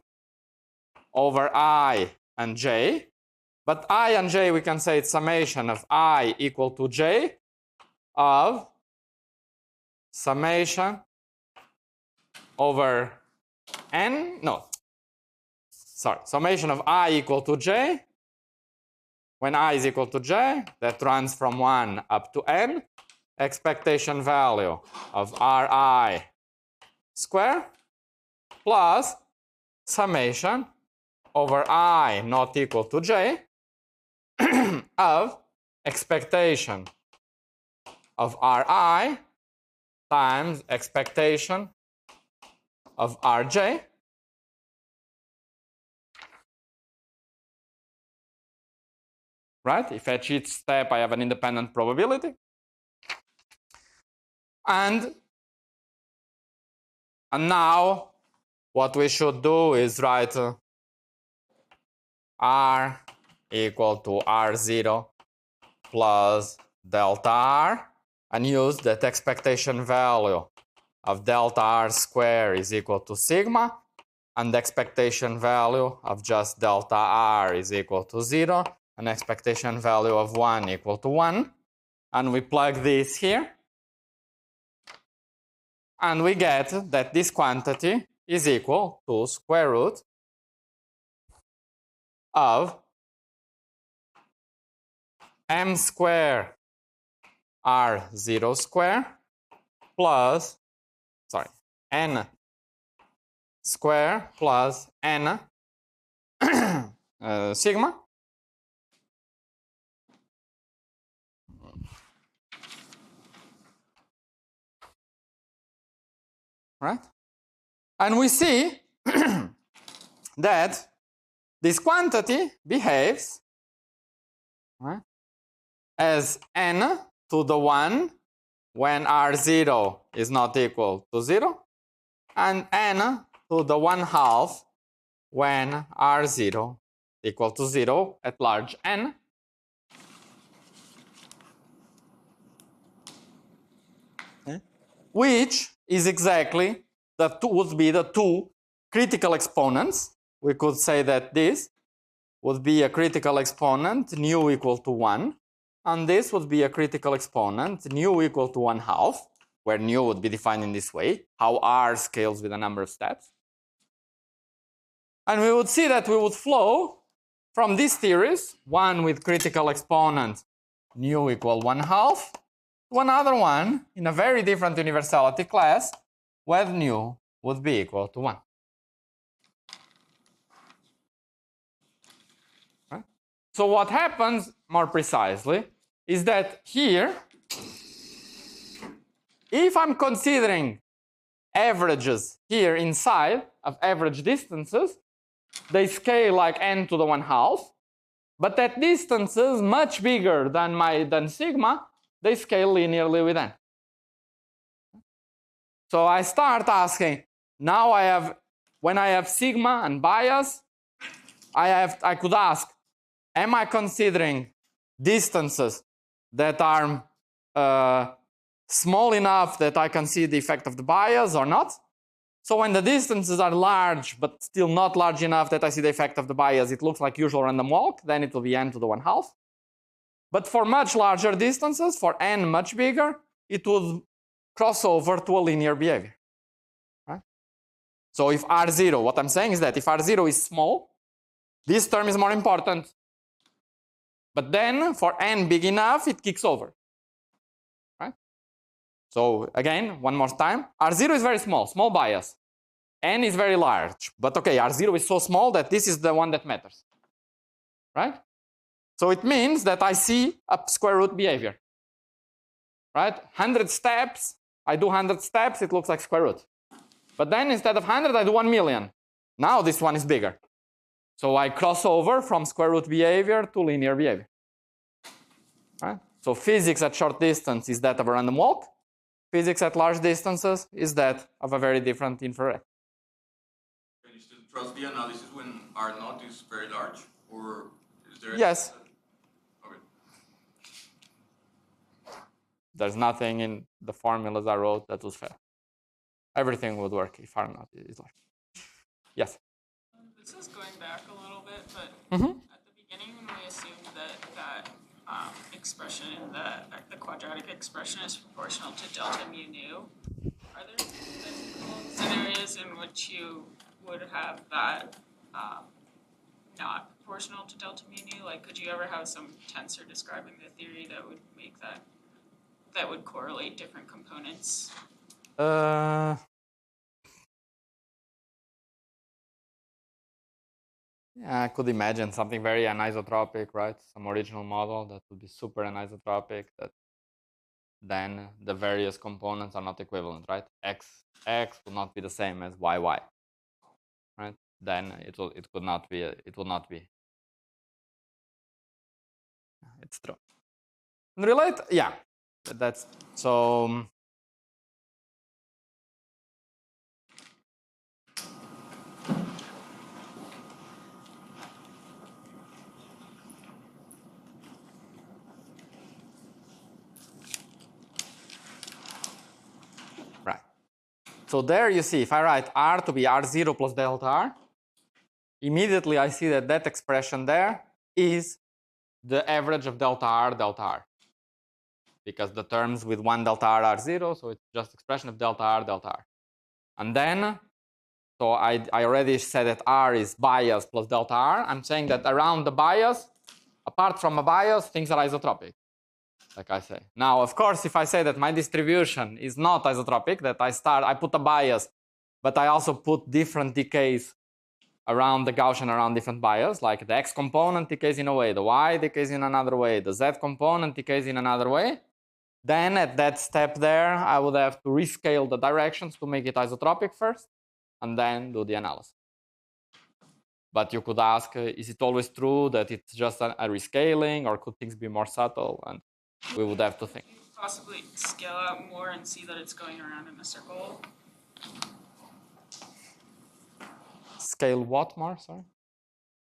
over I and j. But I and j, we can say it's summation of I equal to j of summation over n, no, sorry, summation of I equal to j, when I is equal to j, that runs from 1 up to n, expectation value of Ri square, plus summation over I not equal to j of expectation of Ri times expectation of Rj. Right? If at each step I have an independent probability. And now what we should do is write R equal to R0 plus delta R and use that expectation value of delta R square is equal to sigma and the expectation value of just delta R is equal to 0 and expectation value of 1 equal to 1. And we plug this here. And we get that this quantity is equal to square root of m square R0 square plus, n square plus n sigma. Right? And we see that this quantity behaves, right, as n to the 1 when R0 is not equal to 0 and n to the 1/2 when R0 equal to 0 at large n. Which is exactly would be the two critical exponents. We could say that this would be a critical exponent nu equal to 1, and this would be a critical exponent nu equal to 1/2, where nu would be defined in this way, how R scales with a number of steps. And we would see that we would flow from these theories, one with critical exponent nu equal 1/2, to another one in a very different universality class where nu would be equal to 1. Right? So what happens more precisely is that here, if I'm considering averages here inside of average distances, they scale like n to the 1/2, but at distances much bigger than sigma, they scale linearly with n. So I start asking, now when I have sigma and bias, I could ask, am I considering distances that are small enough that I can see the effect of the bias or not? So when the distances are large, but still not large enough that I see the effect of the bias, it looks like usual random walk, then it will be n to the 1/2. But for much larger distances, for n much bigger, it would cross over to a linear behavior. Right? So if R0, what I'm saying is that if R0 is small, this term is more important. But then for n big enough, it kicks over. Right? So again, one more time, R0 is very small, small bias. N is very large, but okay, R0 is so small that this is the one that matters. Right? So it means that I see a square root behavior. Right? 100 steps, I do 100 steps, it looks like square root. But then instead of 100, I do 1 million. Now this one is bigger. So I cross over from square root behavior to linear behavior. Right? So physics at short distance is that of a random walk. Physics at large distances is that of a very different infrared. Can you still trust the analysis when R naught is very large? Or is there... Yes. Okay. There's nothing in the formulas I wrote that was fair. Everything would work if R naught is large. Yes? This is going back a little bit, but at the beginning when we assumed that expression in the quadratic expression is proportional to delta mu nu, are there physical scenarios in which you would have that not proportional to delta mu nu? Like, could you ever have some tensor describing the theory that would make that would correlate different components? Yeah, I could imagine something very anisotropic, right? Some original model that would be super anisotropic that then the various components are not equivalent, right? X will not be the same as y, right? Then it will not be. It's true. And relate, yeah. That's so. Right. So there you see, if I write R to be R0 plus delta R, immediately I see that that expression there is the average of delta R, because the terms with 1 delta R are 0, so it's just expression of delta R. And then, so I already said that R is bias plus delta R. I'm saying that around the bias, apart from a bias, things are isotropic, like I say. Now, of course, if I say that my distribution is not isotropic, that I put a bias, but I also put different decays around the Gaussian around different bias, like the X component decays in a way, the Y decays in another way, the Z component decays in another way, then at that step there, I would have to rescale the directions to make it isotropic first, and then do the analysis. But you could ask, is it always true that it's just a rescaling, or could things be more subtle? And we would have to think. Can you possibly scale out more and see that it's going around in a circle? Scale what more, sorry?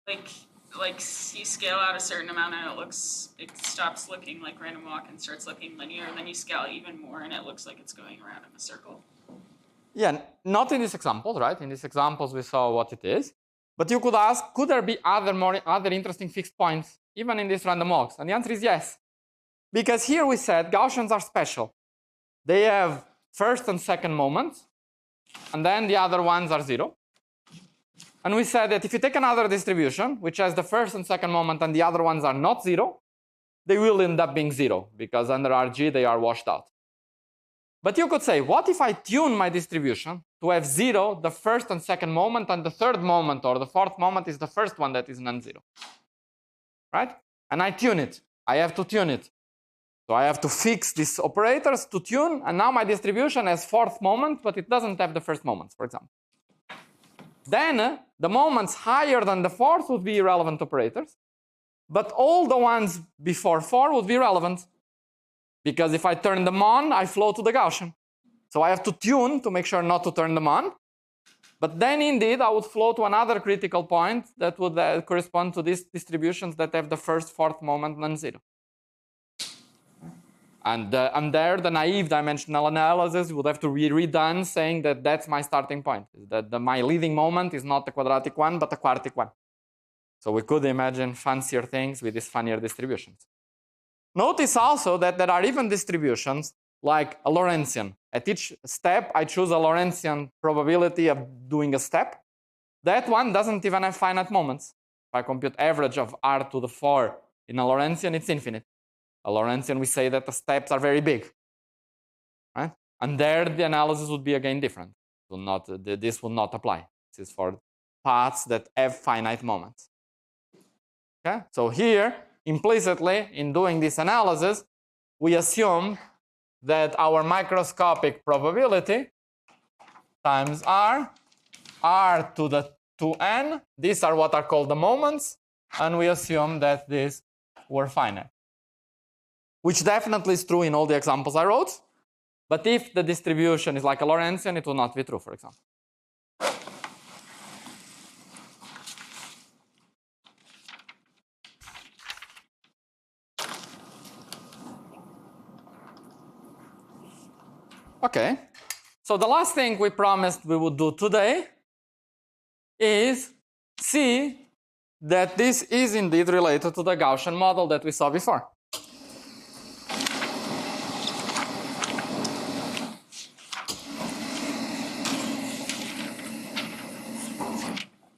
Like you scale out a certain amount and it stops looking like random walk and starts looking linear, and then you scale even more and it looks like it's going around in a circle. Yeah, not in these examples, right? In these examples we saw what it is. But you could ask, could there be other interesting fixed points, even in these random walks? And the answer is yes. Because here we said Gaussians are special. They have first and second moments, and then the other ones are 0. And we said that if you take another distribution, which has the first and second moment and the other ones are not 0, they will end up being 0, because under RG they are washed out. But you could say, what if I tune my distribution to have 0 the first and second moment, and the third moment or the fourth moment is the first one that is non-zero, right? And I tune it. I have to tune it. So I have to fix these operators to tune, and now my distribution has fourth moment, but it doesn't have the first moments, for example. Then the moments higher than the fourth would be irrelevant operators, but all the ones before 4 would be relevant, because if I turn them on, I flow to the Gaussian. So I have to tune to make sure not to turn them on, but then indeed I would flow to another critical point that would correspond to these distributions that have the first, fourth moment non-zero. And there, the naive dimensional analysis would have to be redone, saying that that's my starting point, that my leading moment is not a quadratic one, but a quartic one. So we could imagine fancier things with these funnier distributions. Notice also that there are even distributions like a Lorentzian. At each step, I choose a Lorentzian probability of doing a step. That one doesn't even have finite moments. If I compute average of R to the 4 in a Lorentzian, it's infinite. A Lorentzian, we say that the steps are very big, right? And there, the analysis would be again different. This will not apply. This is for paths that have finite moments. Okay? So here, implicitly, in doing this analysis, we assume that our microscopic probability times R to the 2n, these are what are called the moments, and we assume that these were finite. Which definitely is true in all the examples I wrote, but if the distribution is like a Lorentzian, it will not be true, for example. Okay, so the last thing we promised we would do today is see that this is indeed related to the Gaussian model that we saw before.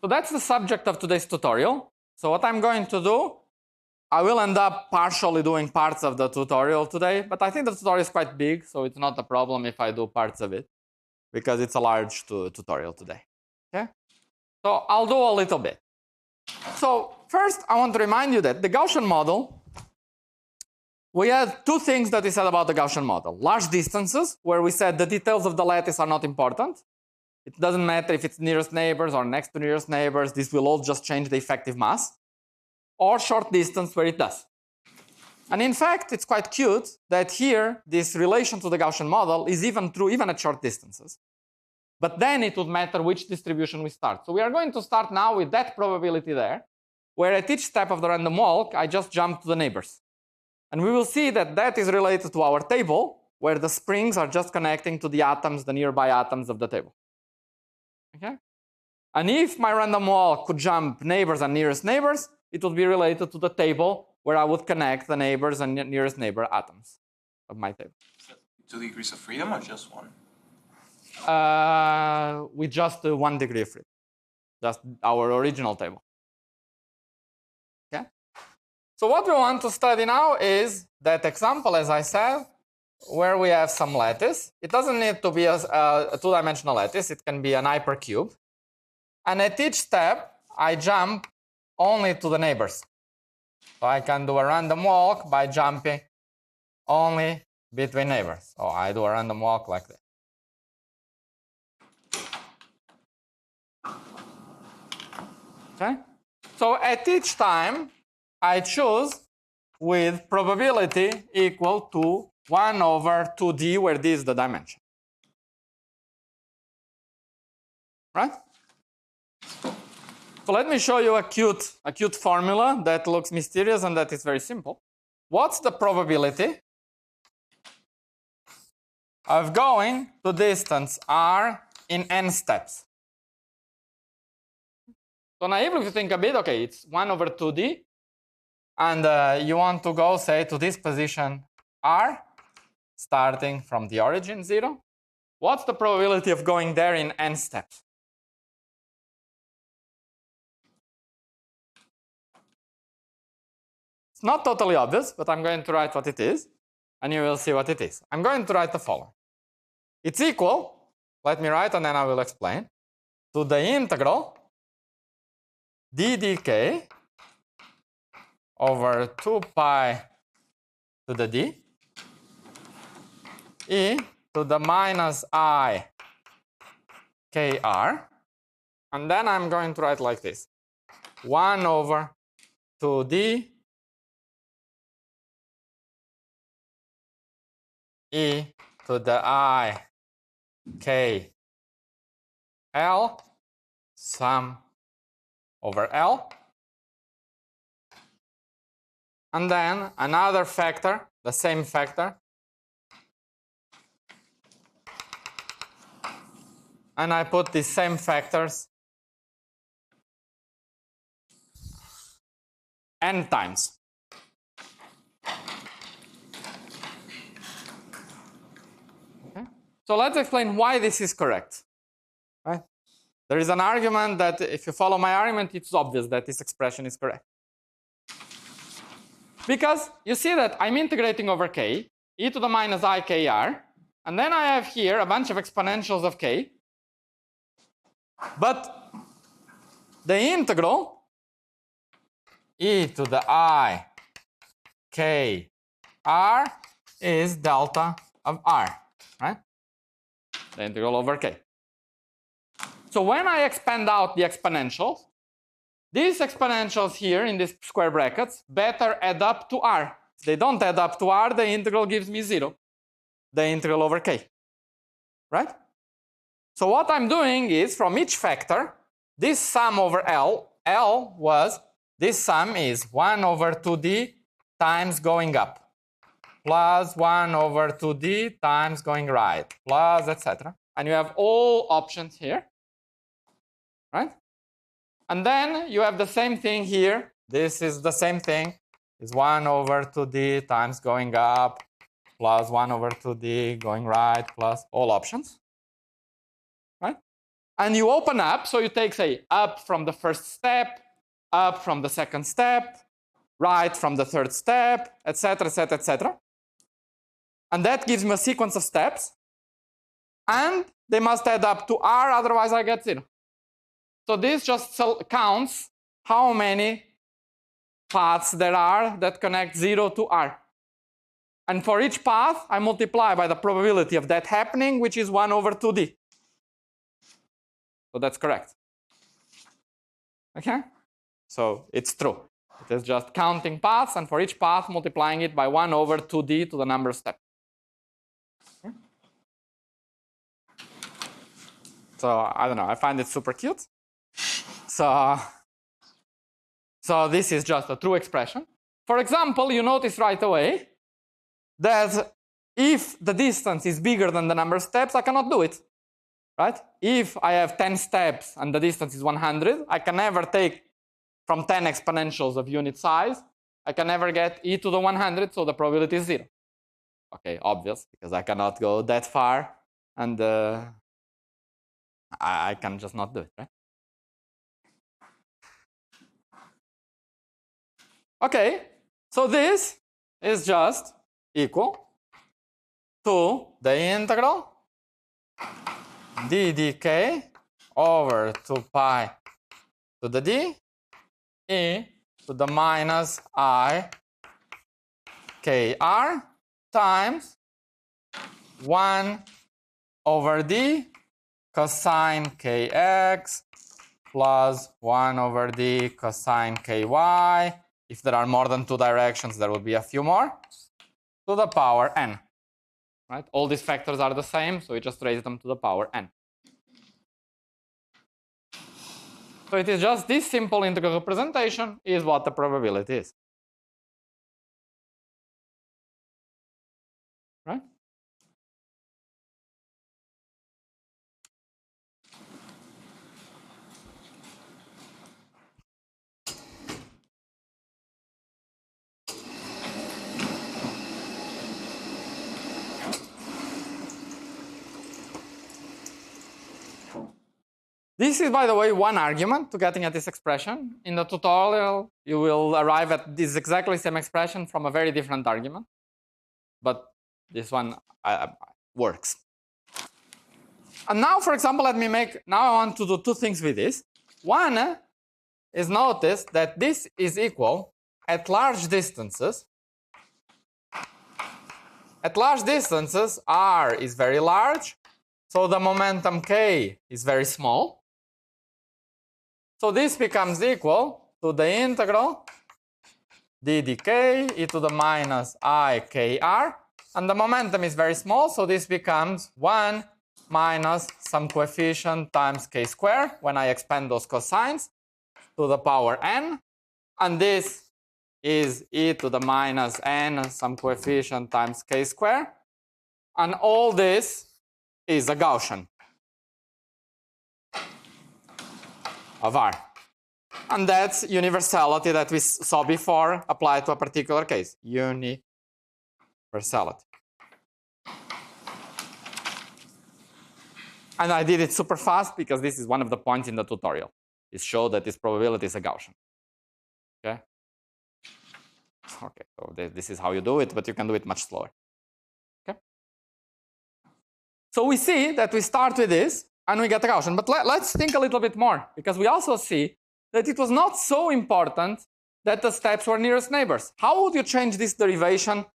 So that's the subject of today's tutorial. So what I'm going to do, I will end up partially doing parts of the tutorial today, but I think the tutorial is quite big, so it's not a problem if I do parts of it, because it's a large tutorial today. Okay? So I'll do a little bit. So first, I want to remind you that the Gaussian model we had two things that we said about the Gaussian model. Large distances, where we said the details of the lattice are not important. It doesn't matter if it's nearest neighbors or next to nearest neighbors. This will all just change the effective mass. Or short distance, where it does. And in fact, it's quite cute that here, this relation to the Gaussian model is even true even at short distances. But then it would matter which distribution we start. So we are going to start now with that probability there, where at each step of the random walk, I just jump to the neighbors. And we will see that that is related to our table, where the springs are just connecting to the atoms, the nearby atoms of the table. Okay? And if my random walk could jump neighbors and nearest neighbors, it would be related to the table where I would connect the neighbors and nearest neighbor atoms of my table. 2 degrees of freedom or just one? With just 1 degree of freedom. Just our original table. Okay? So what we want to study now is that example, as I said, where we have some lattice. It doesn't need to be a two-dimensional lattice. It can be an hypercube. And at each step, I jump only to the neighbors. So I can do a random walk by jumping only between neighbors. So I do a random walk like this. Okay? So at each time, I choose with probability equal to 1 over 2d, where d is the dimension. Right? So let me show you a cute formula that looks mysterious and that is very simple. What's the probability of going to distance r in n steps? So now if you think a bit, okay, it's 1 over 2d, and you want to go, say, to this position r, starting from the origin 0. What's the probability of going there in n steps? It's not totally obvious, but I'm going to write what it is, and you will see what it is. I'm going to write the following. It's equal, let me write and then I will explain, to the integral ddk over 2 pi to the d e to the minus I kr, and then I'm going to write like this. 1 over 2d e to the I k l sum over L, and then another factor, the same factor, and I put these same factors n times. Okay? So let's explain why this is correct. Right? There is an argument that if you follow my argument, it's obvious that this expression is correct. Because you see that I'm integrating over k, e to the minus I kr, and then I have here a bunch of exponentials of k, but the integral e to the I k r is delta of r, right? The integral over k. So when I expand out the exponentials, these exponentials here in these square brackets better add up to r. If they don't add up to r, the integral gives me 0, the integral over k, right? So what I'm doing is, from each factor, this sum over L was, this sum is 1 over 2d times going up, plus 1 over 2d times going right, plus etc. And you have all options here. Right? And then you have the same thing here. This is the same thing. It's 1 over 2d times going up plus 1 over 2d going right plus all options. Right? And you open up, so you take, say, up from the first step, up from the second step, right from the third step, etc., etc., etc. And that gives me a sequence of steps. And they must add up to r, otherwise I get 0. So this just counts how many paths there are that connect 0 to r. And for each path, I multiply by the probability of that happening, which is 1 over 2d. So that's correct. Okay? So it's true. It is just counting paths, and for each path, multiplying it by 1 over 2d to the number of steps. Okay? So I don't know, I find it super cute. So this is just a true expression. For example, you notice right away that if the distance is bigger than the number of steps, I cannot do it. Right? If I have 10 steps and the distance is 100, I can never take from 10 exponentials of unit size. I can never get e to the 100, so the probability is 0. Okay, obvious, because I cannot go that far, and I can just not do it, right? Okay, so this is just equal to the integral ddk over 2 pi to the d e to the minus I kr times 1 over d cosine kx plus 1 over d cosine ky. If there are more than 2 directions, there will be a few more, to the power n. Right? All these factors are the same, so we just raise them to the power n. So it is just this simple integral representation is what the probability is. Right? This is, by the way, one argument to getting at this expression. In the tutorial, you will arrive at this exactly same expression from a very different argument. But this one works. And now, for example, now I want to do 2 things with this. One is notice that this is equal at large distances. At large distances, r is very large, so the momentum k is very small. So this becomes equal to the integral ddk e to the minus I kr, and the momentum is very small, so this becomes 1 minus some coefficient times k squared when I expand those cosines to the power n, and this is e to the minus n some coefficient times k squared, and all this is a Gaussian of r. And that's universality that we saw before applied to a particular case. Universality. And I did it super fast because this is one of the points in the tutorial. It showed that this probability is a Gaussian. Okay? Okay, so this is how you do it, but you can do it much slower. Okay? So we see that we start with this and we get a Gaussian. But let's think a little bit more, because we also see that it was not so important that the steps were nearest neighbors. How would you change this derivation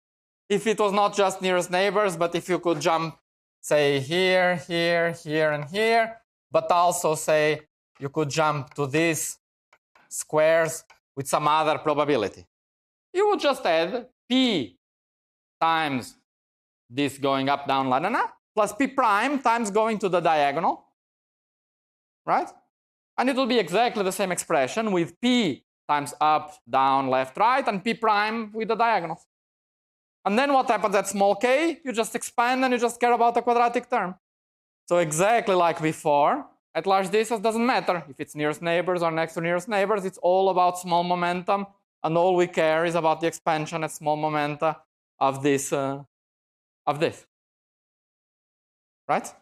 if it was not just nearest neighbors, but if you could jump, say, here, here, here, and here, but also say you could jump to these squares with some other probability? You would just add p times this going up, down, la, la, la, plus p prime times going to the diagonal, right? And it will be exactly the same expression with p times up, down, left, right, and p prime with the diagonals. And then what happens at small k? You just expand and you just care about the quadratic term. So exactly like before, at large distance doesn't matter if it's nearest neighbors or next to nearest neighbors. It's all about small momentum, and all we care is about the expansion at small momenta of this, right?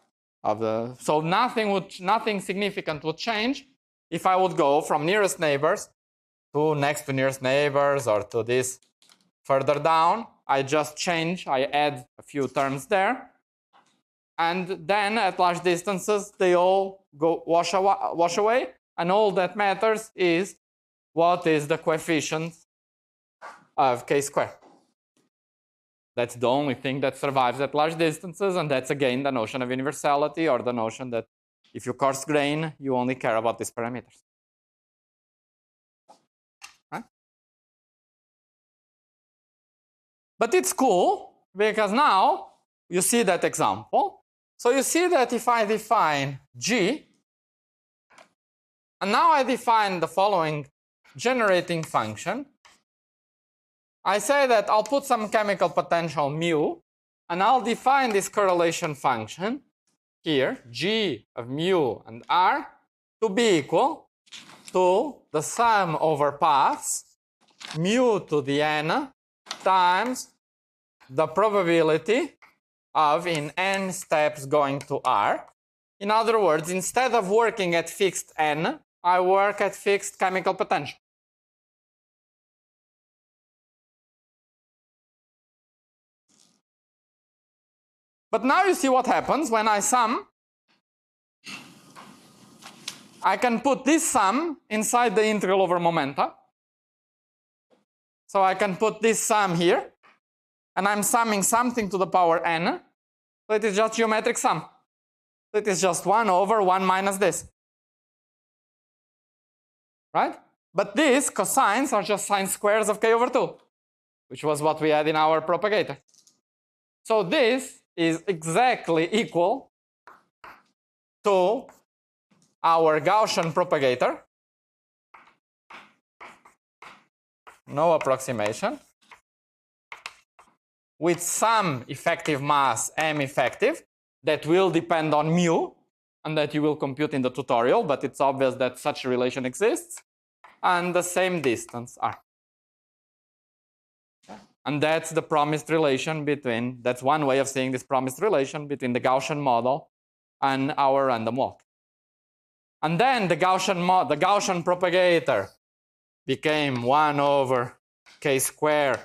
So nothing significant would change if I would go from nearest neighbors to next to nearest neighbors or to this further down. I just change, I add a few terms there, and then at large distances they all go wash away, and all that matters is what is the coefficient of k squared. That's the only thing that survives at large distances, and that's again the notion of universality, or the notion that if you coarse grain, you only care about these parameters. Right? But it's cool, because now you see that example. So you see that if I define G, and now I define the following generating function, I say that I'll put some chemical potential mu, and I'll define this correlation function here, G of mu and R, to be equal to the sum over paths, mu to the n, times the probability of in n steps going to R. In other words, instead of working at fixed n, I work at fixed chemical potential. But now you see what happens when I sum. I can put this sum inside the integral over momenta. So I can put this sum here, and I'm summing something to the power n. So it is just geometric sum. So it is just 1 over 1 minus this. Right? But these cosines are just sine squares of k over 2, which was what we had in our propagator. So this is exactly equal to our Gaussian propagator. No approximation. With some effective mass m effective that will depend on mu, and that you will compute in the tutorial, but it's obvious that such a relation exists, and the same distance r. And that's the promised relation between, that's one way of seeing this promised relation between the Gaussian model and our random walk. And then the Gaussian propagator became 1 over k squared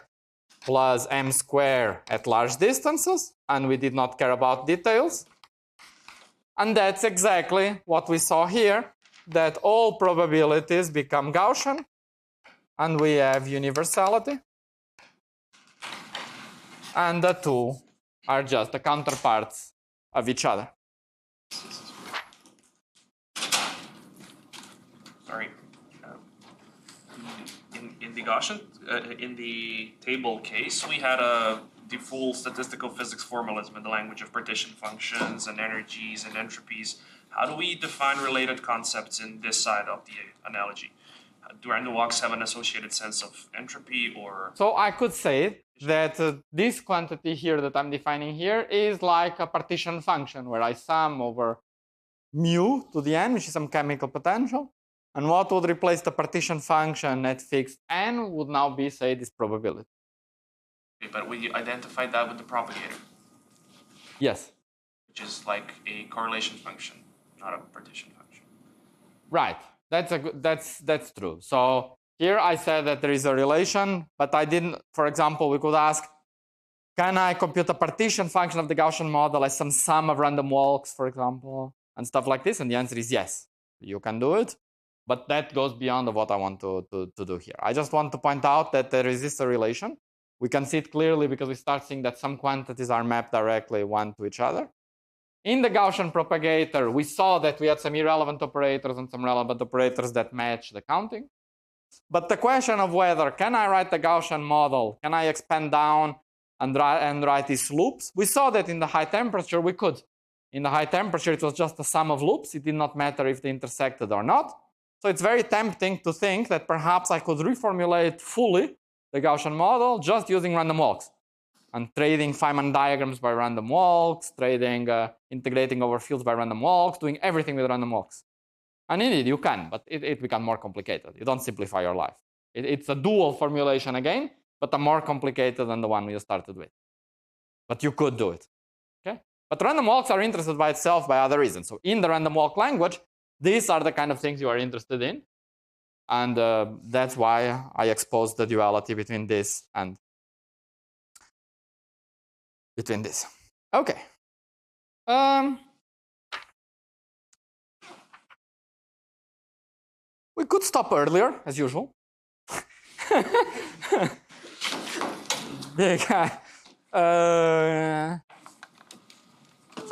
plus m squared at large distances, and we did not care about details. And that's exactly what we saw here, that all probabilities become Gaussian, and we have universality. And the two are just the counterparts of each other. Sorry. In the Gaussian, in the table case, we had the full statistical physics formalism in the language of partition functions and energies and entropies. How do we define related concepts in this side of the analogy? Do random walks have an associated sense of entropy, or? So I could say that this quantity here that I'm defining here is like a partition function where I sum over mu to the n, which is some chemical potential. And what would replace the partition function at fixed n would now be, say, this probability. Okay, but we identified that with the propagator. Yes. Which is like a correlation function, not a partition function. Right. That's true. So here I said that there is a relation, but I didn't. For example, we could ask, can I compute a partition function of the Gaussian model as some sum of random walks, for example, and stuff like this? And the answer is yes, you can do it. But that goes beyond what I want to do here. I just want to point out that there is a relation. We can see it clearly because we start seeing that some quantities are mapped directly one to each other. In the Gaussian propagator, we saw that we had some irrelevant operators and some relevant operators that match the counting. But the question of whether, can I write the Gaussian model, can I expand down and write these loops? We saw that in the high temperature we could. In the high temperature, it was just a sum of loops. It did not matter if they intersected or not. So it's very tempting to think that perhaps I could reformulate fully the Gaussian model just using random walks and trading Feynman diagrams by random walks, integrating over fields by random walks, doing everything with random walks. And indeed, you can, but it becomes more complicated. You don't simplify your life. It's a dual formulation again, but a more complicated than the one we started with. But you could do it. Okay? But random walks are interested by itself by other reasons. So in the random walk language, these are the kind of things you are interested in. And that's why I exposed the duality between this and between this. Okay. We could stop earlier, as usual.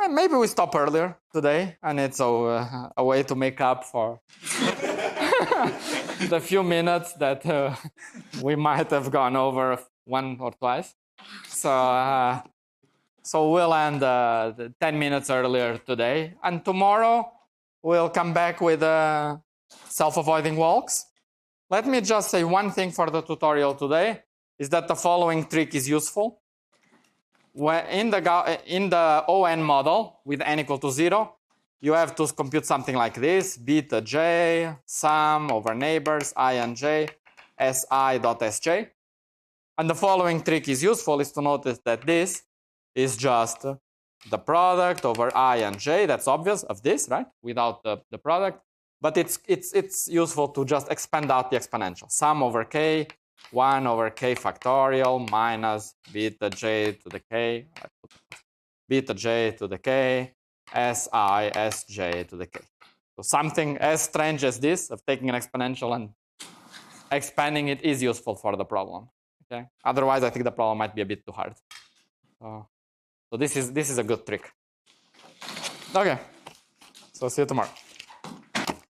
Maybe we stop earlier today, and it's a way to make up for the few minutes that we might have gone over one or twice. So we'll end 10 minutes earlier today, and tomorrow we'll come back with self-avoiding walks. Let me just say one thing for the tutorial today, is that the following trick is useful. In the ON model with n equal to 0, you have to compute something like this: beta j, sum over neighbors, I and j, si dot sj. And the following trick is useful, is to notice that this is just the product over I and j, that's obvious, of this, right? Without the product. But it's useful to just expand out the exponential. Sum over k, 1 over k factorial minus beta j to the k, beta j to the k, si sj to the k. So something as strange as this, of taking an exponential and expanding it, is useful for the problem. Okay. Otherwise, I think the problem might be a bit too hard. So this is a good trick. Okay. So see you tomorrow.